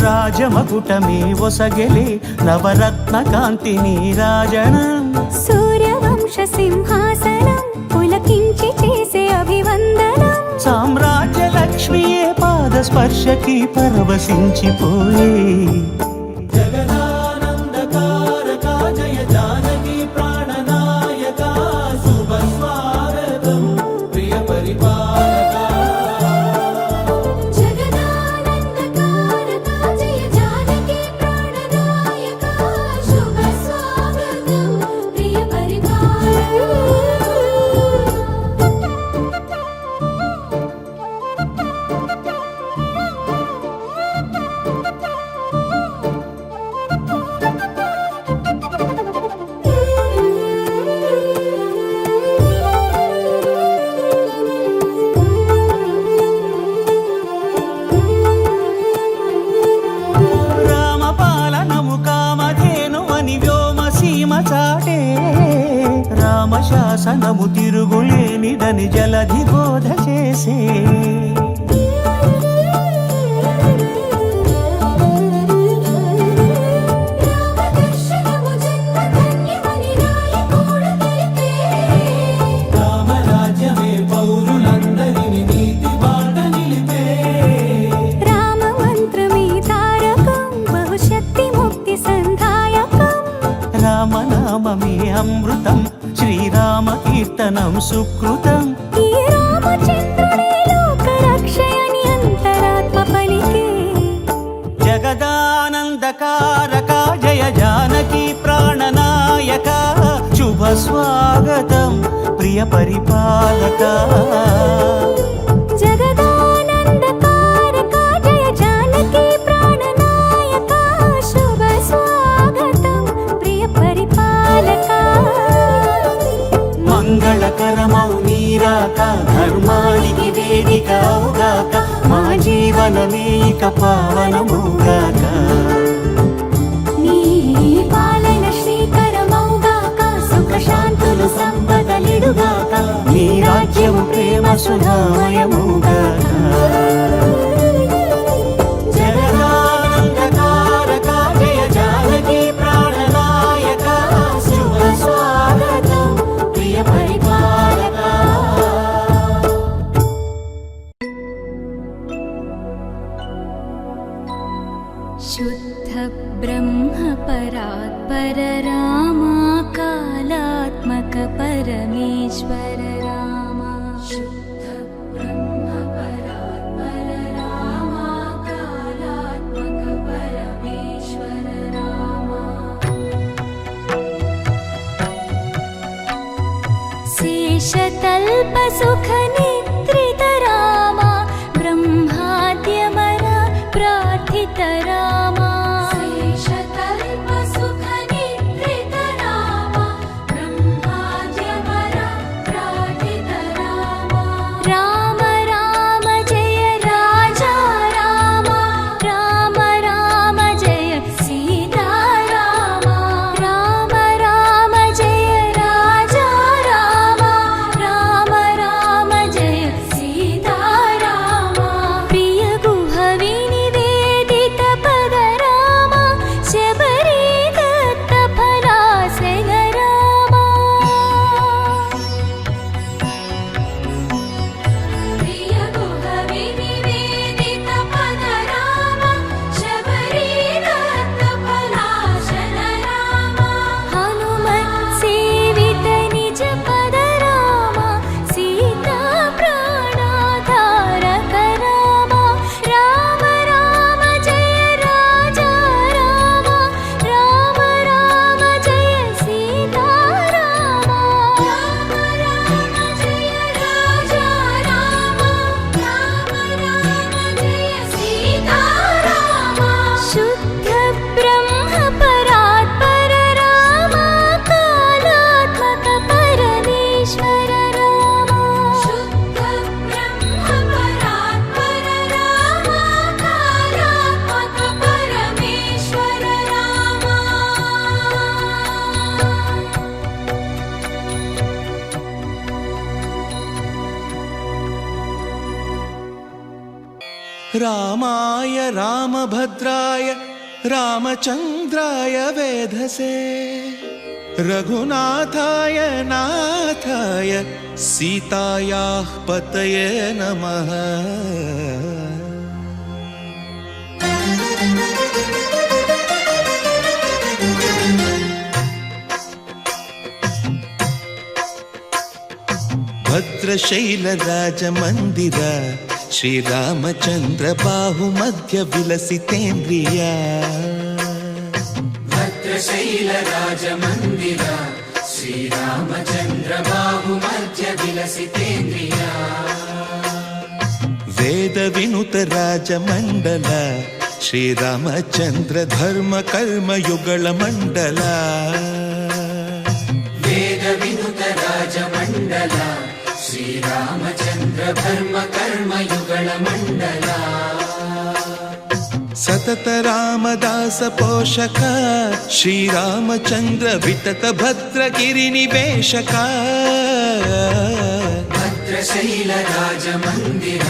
రాజమకుటమే ఒసగెలే నవరత్న కాంతి నీరాజనం సూర్యవంశ సింహాసనం పులకించి చేసే అభివందనం సామ్రాజ్య లక్ష్మియే పాద స్పర్శకి పరవశించిపోయే జగదానందకారక జయ జానకి ప్రాణనాయక శుభ స్వాగతం ప్రియ పరిపాలక జగదానందకారక జయ జానకి ప్రాణనాయక శుభ స్వాగతం ప్రియ పరిపాలక రామపాలనము కామధేను అని వ్యోమ సీమ చాటే రామశాసనము తిరుగులేనిదని జలధి బోధ చేసే రామదర్శనము జన్మధన్యమని నాయకుడు తెలిపే రామరాజ్యమే పౌరులందరిని నీతి బాట నిలిపే రామమంత్రమే తారకం బహుశక్తి ముక్తి సంధాయకం రామనామమే అమృతం శ్రీరామ కీర్తనం సుకృతం ఈ రామచంద్రుడే లోక రక్షయని అంతరాత్మ పలికే జగదానందకారక జయ జానకి ప్రాణనాయక శుభ స్వాగతం ప్రియ పరిపాలక జగదానందకారక జయ జానకి ప్రాణనాయక శుభ స్వాగతం ప్రియ పరిపాలక మంగళకరమౌ నీరాక ధర్మానికి వేదిక అవుగాక మా జీవనమే ఇక పావనముగాక నీ పాలన శ్రీకరమౌగాక సుఖ శాంతులు సంపదలిడుగాక నీ రాజ్యము ప్రేమ సుధామయముగాక జగదానందకారక జయ జానకి ప్రాణనాయక శుభ స్వాగతం ప్రియ పరిపాలక शुद्ध ब्रह्म परात्पर रामा कालात्मक परमेश्वर रामा शुद्ध ब्रह्म परात्पर रामा कालात्मक परमेश्वर रामा शेषतल्प सुख निद्रित रामा ब्रह्माद्यमर प्रार्थित रामा शेषतल्प सुख निद्रित रामा ब्रह्माद्यमर प्रार्थित रामा राम राम जय राजा रामा राम राम जय सीता रामा राम राम जय राजा रामा राम राम जय सीता रामा प्रिय गुह विनिवेदित पद रामा शबरी दत्त फलासेन रामा प्रिय गुह विनिवेदित पद रामा शबरी दत्त फलासेन रामा हनुमत् सेवित निज पद रामा सीता प्राणाधारक रामा राम राम जय राजा रामा राम राम जय सीता रामा राम राम जय राजा रामा राम राम जय सीता रामा शुद्ध ब्रह्म परात्पर रामा कालात्मक परमेश्वर रामा शुद्ध ब्रह्म परात्पर रामा कालात्मक परमेश्वर रामा रामाय रामभद्राय रामचन्द्राय वेधसे रघुनाथाय नाथाय सीतायाः पतये नमः भद्रशैलराजमन्दिर श्रीरामचन्द्र बाहुमध्य विलसितेन्द्रिय भद्रशैलराजमन्दिर श्रीरामचन्द्र बाहुमध्य विलसितेन्द्रिय वेदविनुत राजमण्डल श्रीरामचन्द्र धर्म कर्म युगल मण्डल वेदविनुत राजमण्डल श्रीरामचन्द्र धर्म कर्म युगल मण्डल सतत रामदास पोषक श्रीरामचन्द्र वितत भद्रगिरि निवेशक भद्रशैलराजमन्दिर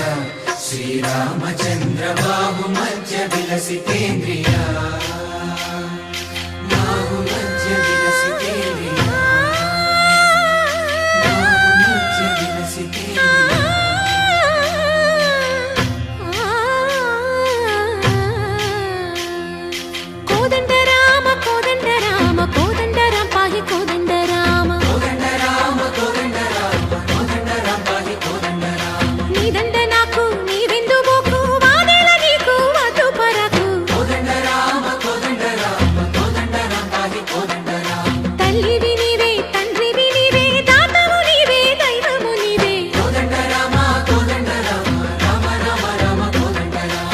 श्रीरामचन्द्र बाहुमध्य विलसितेन्द्रिय बाहुमध्य विलसितेन्द्रिय बाहुमध्य विलसितेन्द्रिय కోదండ రామ కోదండ రామ కోదండ రామ పాహి కోదండ రామ కోదండ రామ కోదండ రామ కోదండ రామ పాహి కోదండ రామ నీదండ నాకు నీవెందు బోకు వాదేల నీకు అటు పరకు కోదండ రామ కోదండ రామ కోదండ రామ పాహి కోదండ రామ తల్లివి నీవే తండ్రివి నీవే దాతవు నీవే దైవము నీవే కోదండ రామ కోదండ రామ రామ రామ రామ కోదండ రామ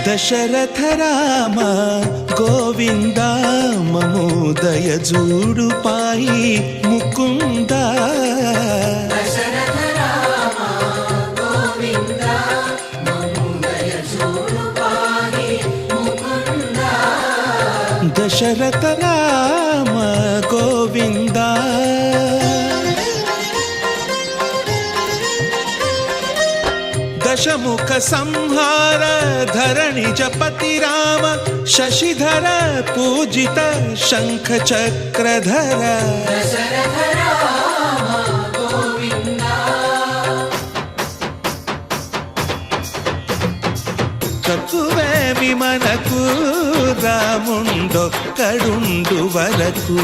दशरथ राम गोविंद ममोदय जूडु पाई मुकुंद दशरथ राम गोविंद ममुदय जोडु पाहि मुकुंद दशरथ राम गोविंद दशमुख संहार धरणि जपति राम शशिधर पूजित शंख चक्रधर दशरथ राम गोविंद చక్కువేమి మనకు రాముండొక్కడుండు వరకు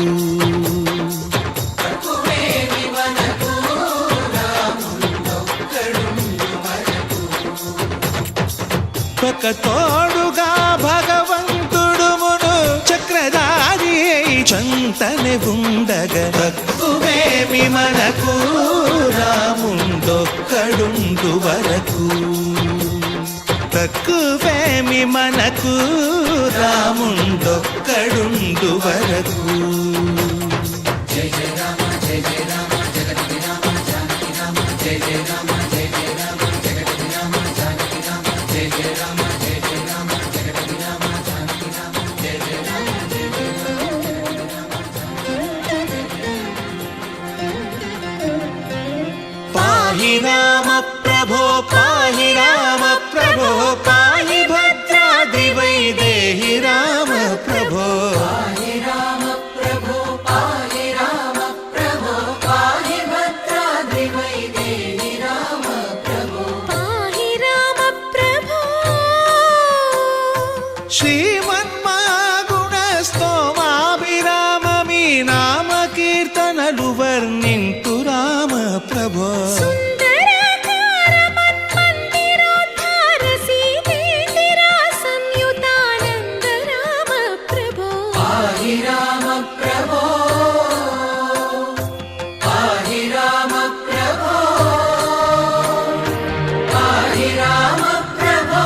ఒక తోడుగా భగవంతుడుమును చక్రధారి చంతనే ఉండగా తక్కువేమి మనకు రాముండొక్కడుండు వరకు తక్కువేమి మనకు రాముండొక్కడుండు వరకు జయ జయ రామ జయ జయ రామ జగతి రామ జానకి రామ జయ జయ రామ జయ జయ రామ జగతి రామ జానకి రామ జయ జయ రామ జయ జయ రామ జగతి రామ జానకి రామ జయ జయ రామ జయ జయ రామ పాహి రామ ప్రభో పాహి రామ ప్రభో పాహి భద్రాద్రి వైదేహి రామ ప్రభో పాహి రామ ప్రభో పాహి రామ ప్రభో పాహి భద్రాద్రి వైదేహి రామ ప్రభో పాహి రామ ప్రభో శ్రీమన్మాగుణ స్తోమాభిరామ మీ నామ కీర్తనలు వర్ణింతు రామ ప్రభో సుందరాకార మన్మందిరోద్ధార సీతేందిరా సంయుతానంద రామ ప్రభో పాహి రామ ప్రభో పాహి రామ ప్రభో పాహి రామ ప్రభో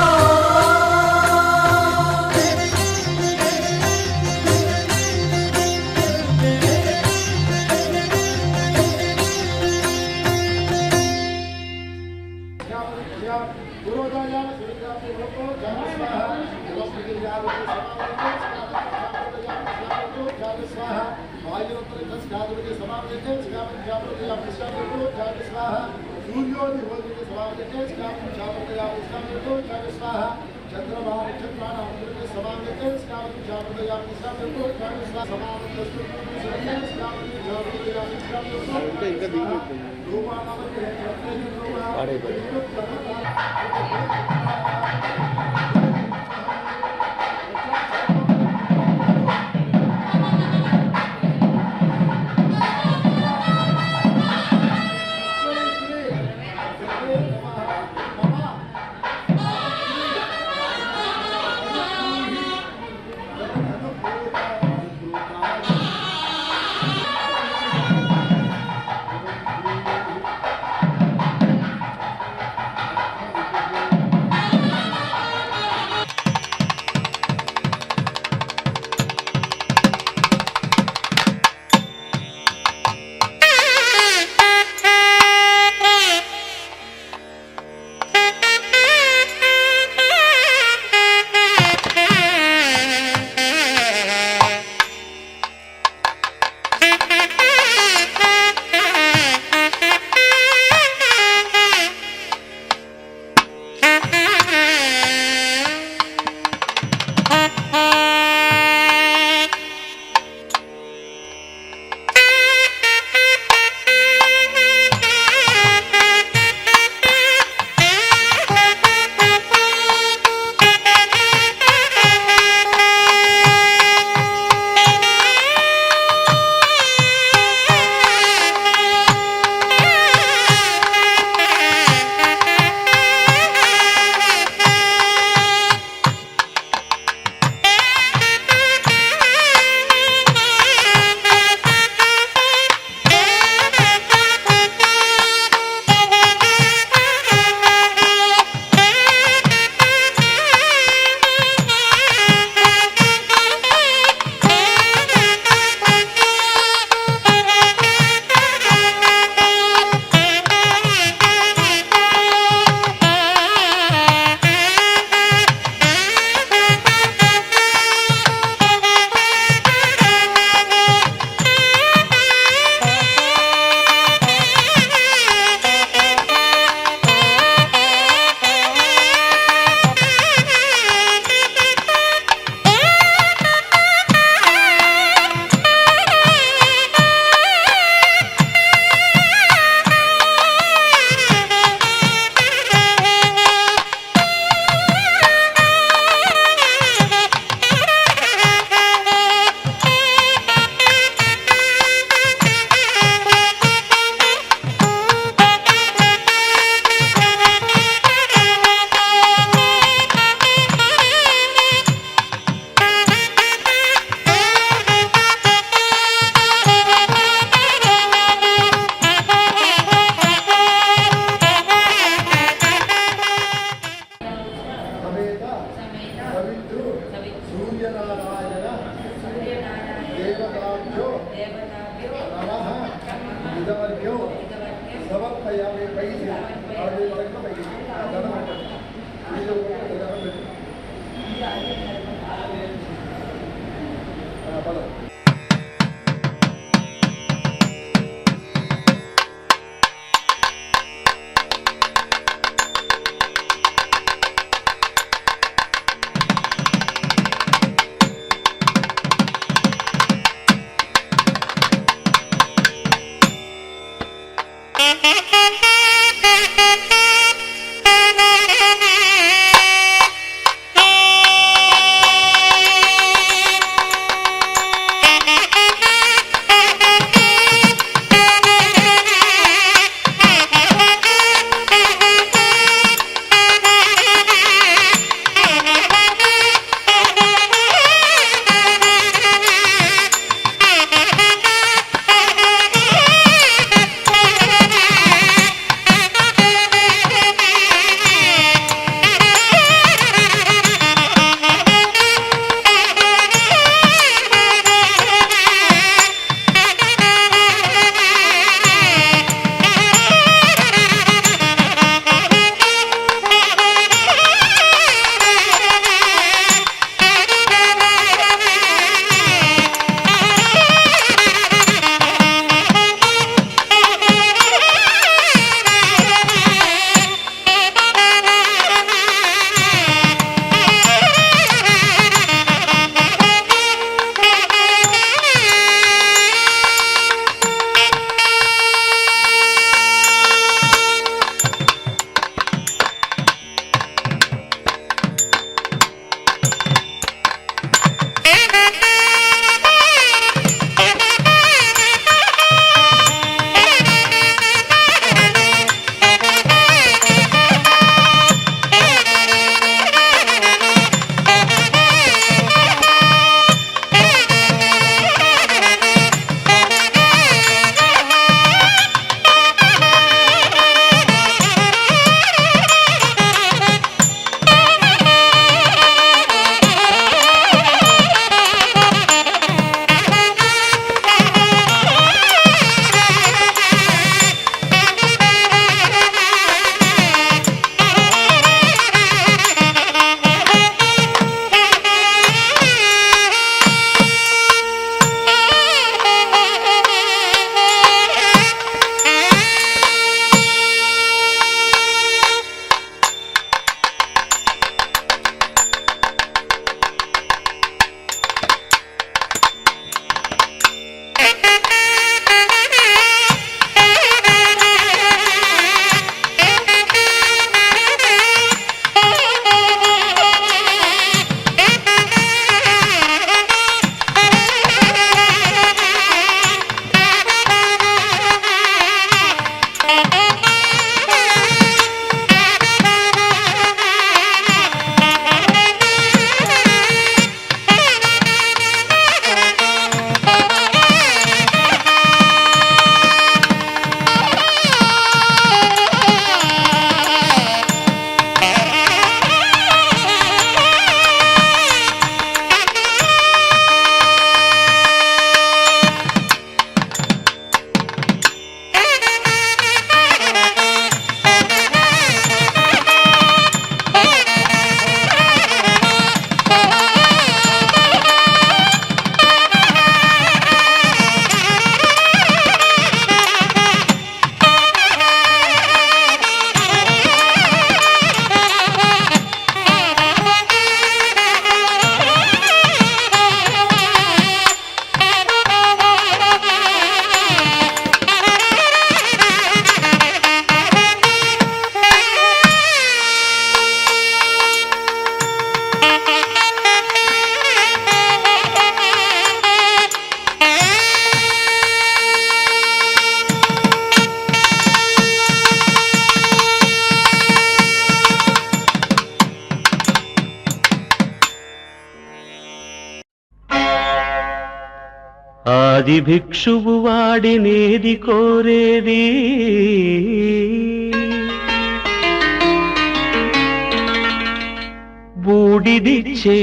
ఆది భిక్షువు వాడినేది కోరేది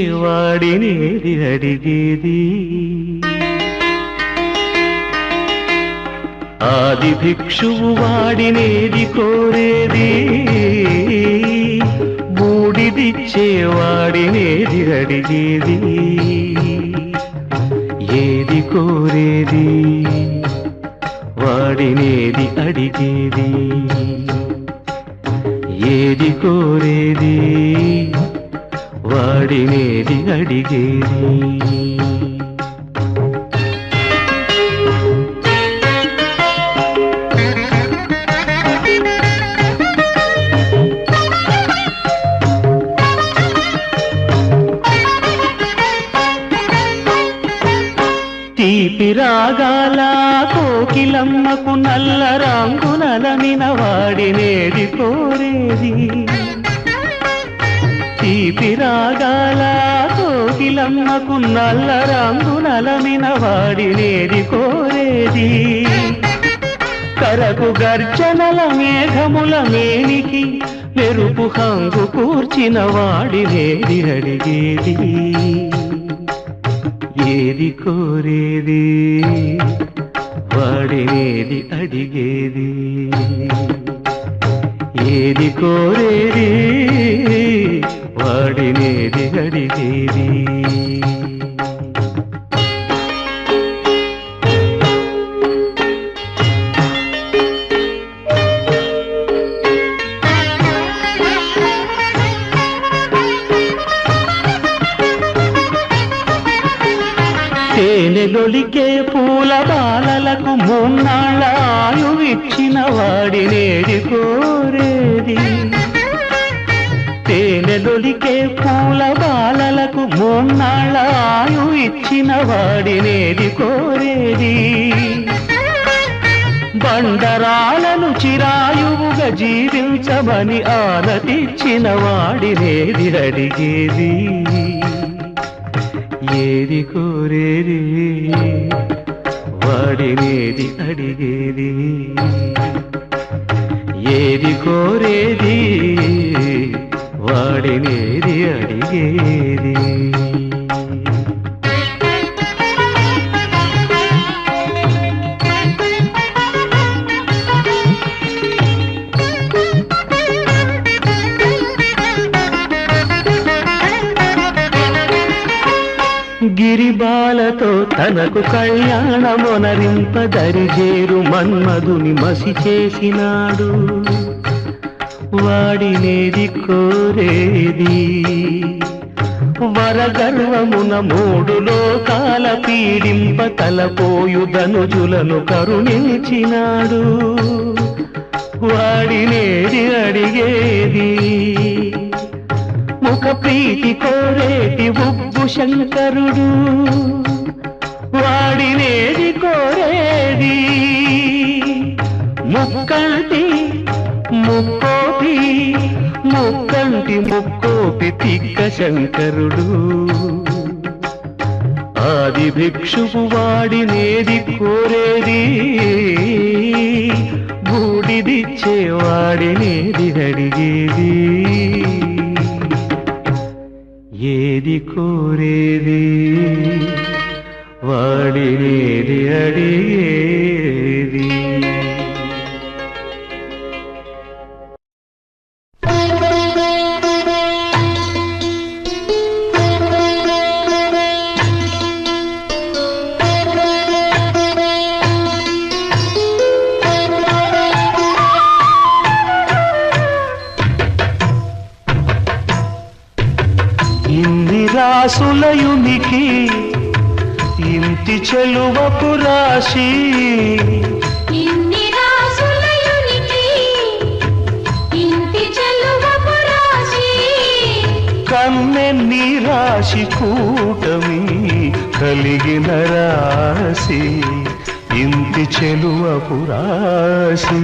బూడిదిచ్చేవాడినేది అడిగేది ఆది భిక్షువు వాడినేది కోరేది బూడిదిచ్చేవాడినేది అడిగేది ఏది కోరేది వాడినేది అడిగేది ఏది కోరేది వాడినేది అడిగేది తీపి రాగాల కోకిలమ్మకు నల్ల రంగునలమిన వాడినేది కోరేది తీపి రాగాల కోకిలమ్మకు నల్ల రంగునలమిన వాడినేది కోరేది కరకు గర్జనల మేఘముల మేనికి మెరుపు హంగు కూర్చిన వాడినేది అడిగేది ఏది కోరేది వాడినేది అడిగేది ఏది కోరేది వాడినేది అడిగేది తేనెలొలికే పూల బాలలకు మూన్నాళ్ళ ఆయువిచ్చిన వాడినేది కోరేది తేనెలొలికే పూల బాలలకు మూన్నాళ్ళ ఆయువిచ్చిన వాడినేది కోరేది బండరాలను చిరాయువుగా జీవించమని ఆనతిచ్చిన వాడినేది అడిగేది ఏది కోరేది వాడినేది అడిగేది ఏది కోరేది వాడినేది అడిగేది గిరిబాలతో తనకు కళ్యాణమొనరింప దరిజేరు మన్మధుని మసి చేసినాడు వాడినేది కోరేది వరగర్వమున మూడు లోకాల పీడింప తలపోయు ధనుజులను కరుణించినాడు వాడినేది అడిగేది ముఖ ప్రీతి కోరేటి ఉబ్బు శంకరుడు వాడినేది కోరేది ముక్కంటి ముక్కోపి ముక్కంటి ముక్కోపి తిక్క శంకరుడు ఆది భిక్షువు వాడినేది కోరేది బూడిదిచ్చేవాడినేది అడిగేది ఏది కోరేది వాడినేది అడిగేది రాసులయునికి ఇంటి చెలువపు రాశి ఇన్ని రాసులయునికి ఇంటి చెలువపు రాశి కన్నెన్ని రాశి కూటమి కలిగిన రాశి ఇంటి చెలువపు రాశి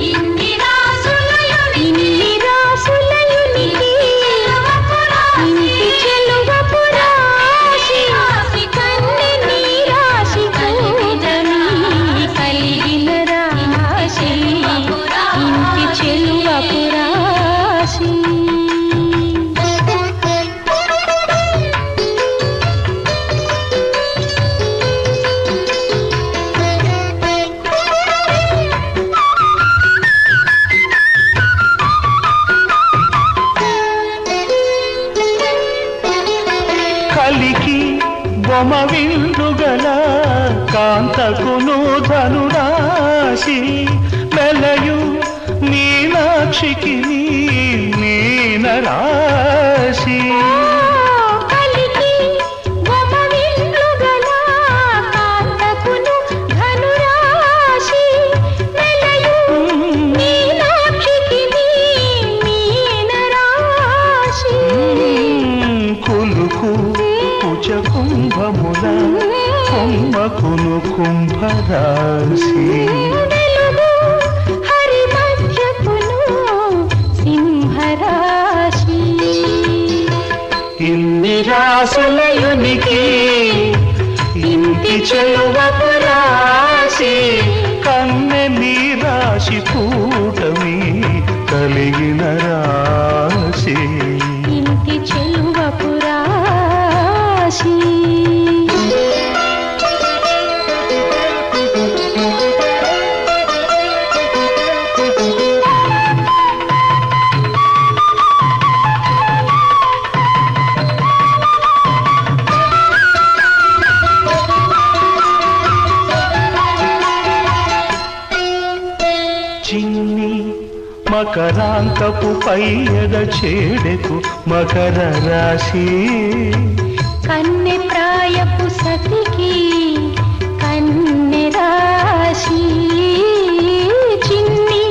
ఇన్ని రాసులయునికి ఇంటి చెలువపు రాశి కన్నె నీ గోమవిందుగల కాంతకును ధనురాశి మెలయు మీనాక్షికి మీనరాశి కలికి గోమవిందుగల కాంతకును ధనురాశి మెలయు మీనాక్షికి మీనరాశి కులుకు కుచ కుంభముల కుంభకును కుంభరాశి వెలుగు హరి మధ్యకును సింహరాశి ఇన్ని రాసులయునికి ఇంటి చెలువపు రాశి కన్నె నీ రాశి కూటమి కలిగిన రాశి ఇంటి చెలువపు రాశి చిన్ని మకరాంతపు పైయద చేడెకు మకర రాశి కన్నె ప్రాయపు సతికి కన్నె రాశి చిన్ని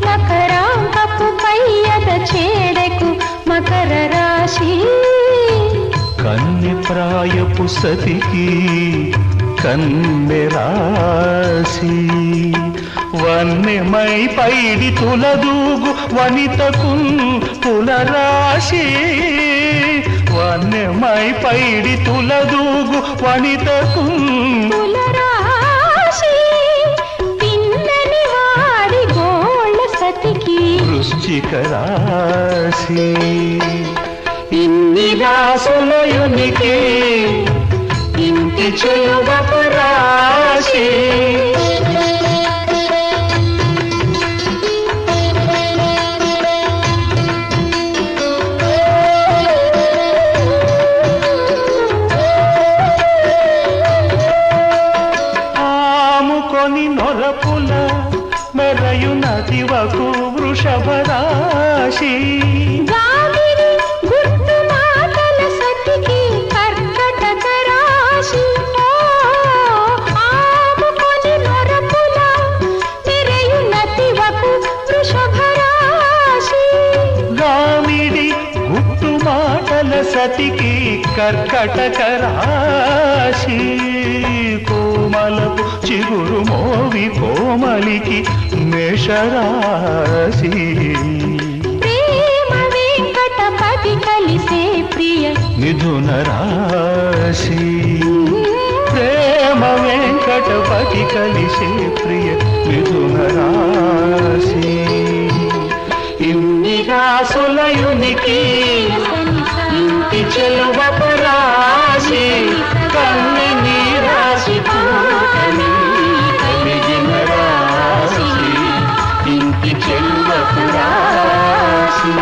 మకరాంకపు పయ్యద చేడెకు మకర రాశి కన్నె ప్రాయపు సతికి కన్నె రాశి వన్నెమై పైడి తులదూగు వనితకు తులరాశి వన్నెమై పైడి తులదూగు వనితకు తులరాశి పిన్నని వాడి గోళ్ళ సతికి వృశ్చిక రాశి ఇన్ని రాసులయునికి ఇంటి చెలువపు రాశి ఆముకొని నొరపుల మెరయు నదివకు వృషభ రాశి గామిని గుర్తు మాటల సతికి కర్కటక రాశి ఆముకొని నొరపుల మెరయు నదివకు వృషభ రాశి గామిడి గుట్టు మాటల సతికి కర్కటక రాశి కోమలపు చిగురు మోవి కోమలికి మేషరాశి ప్రేమ వెంకటపతి కలిసే ప్రియ మిథున రాశి ప్రేమ వెంకటపతి కలిసే ప్రియ మిథున రాశి ఇన్ని రాసులయునికి ఇంటి చెలువపు రాశి కన్నె నీ రాశి కూటమి కలిగిన రాశి ఇంటి చెలువపు రాశి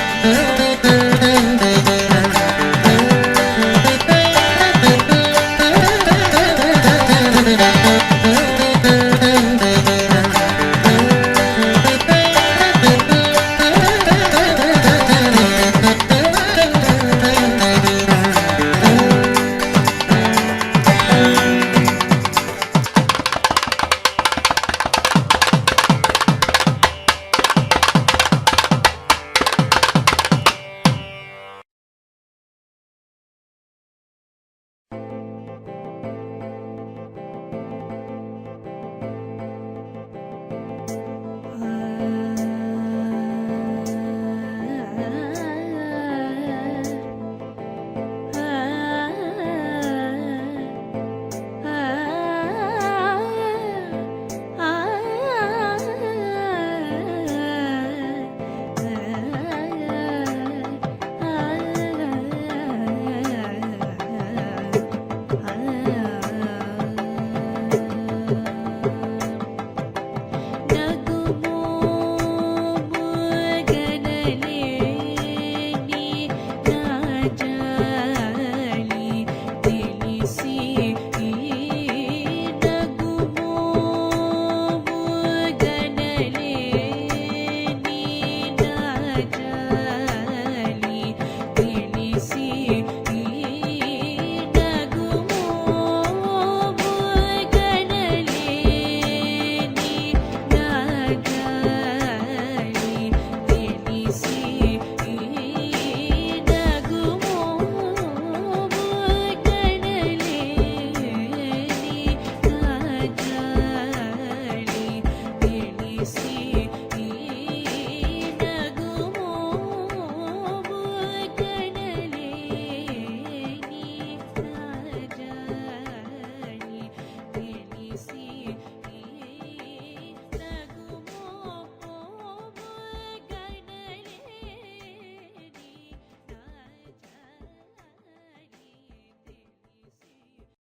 ఆ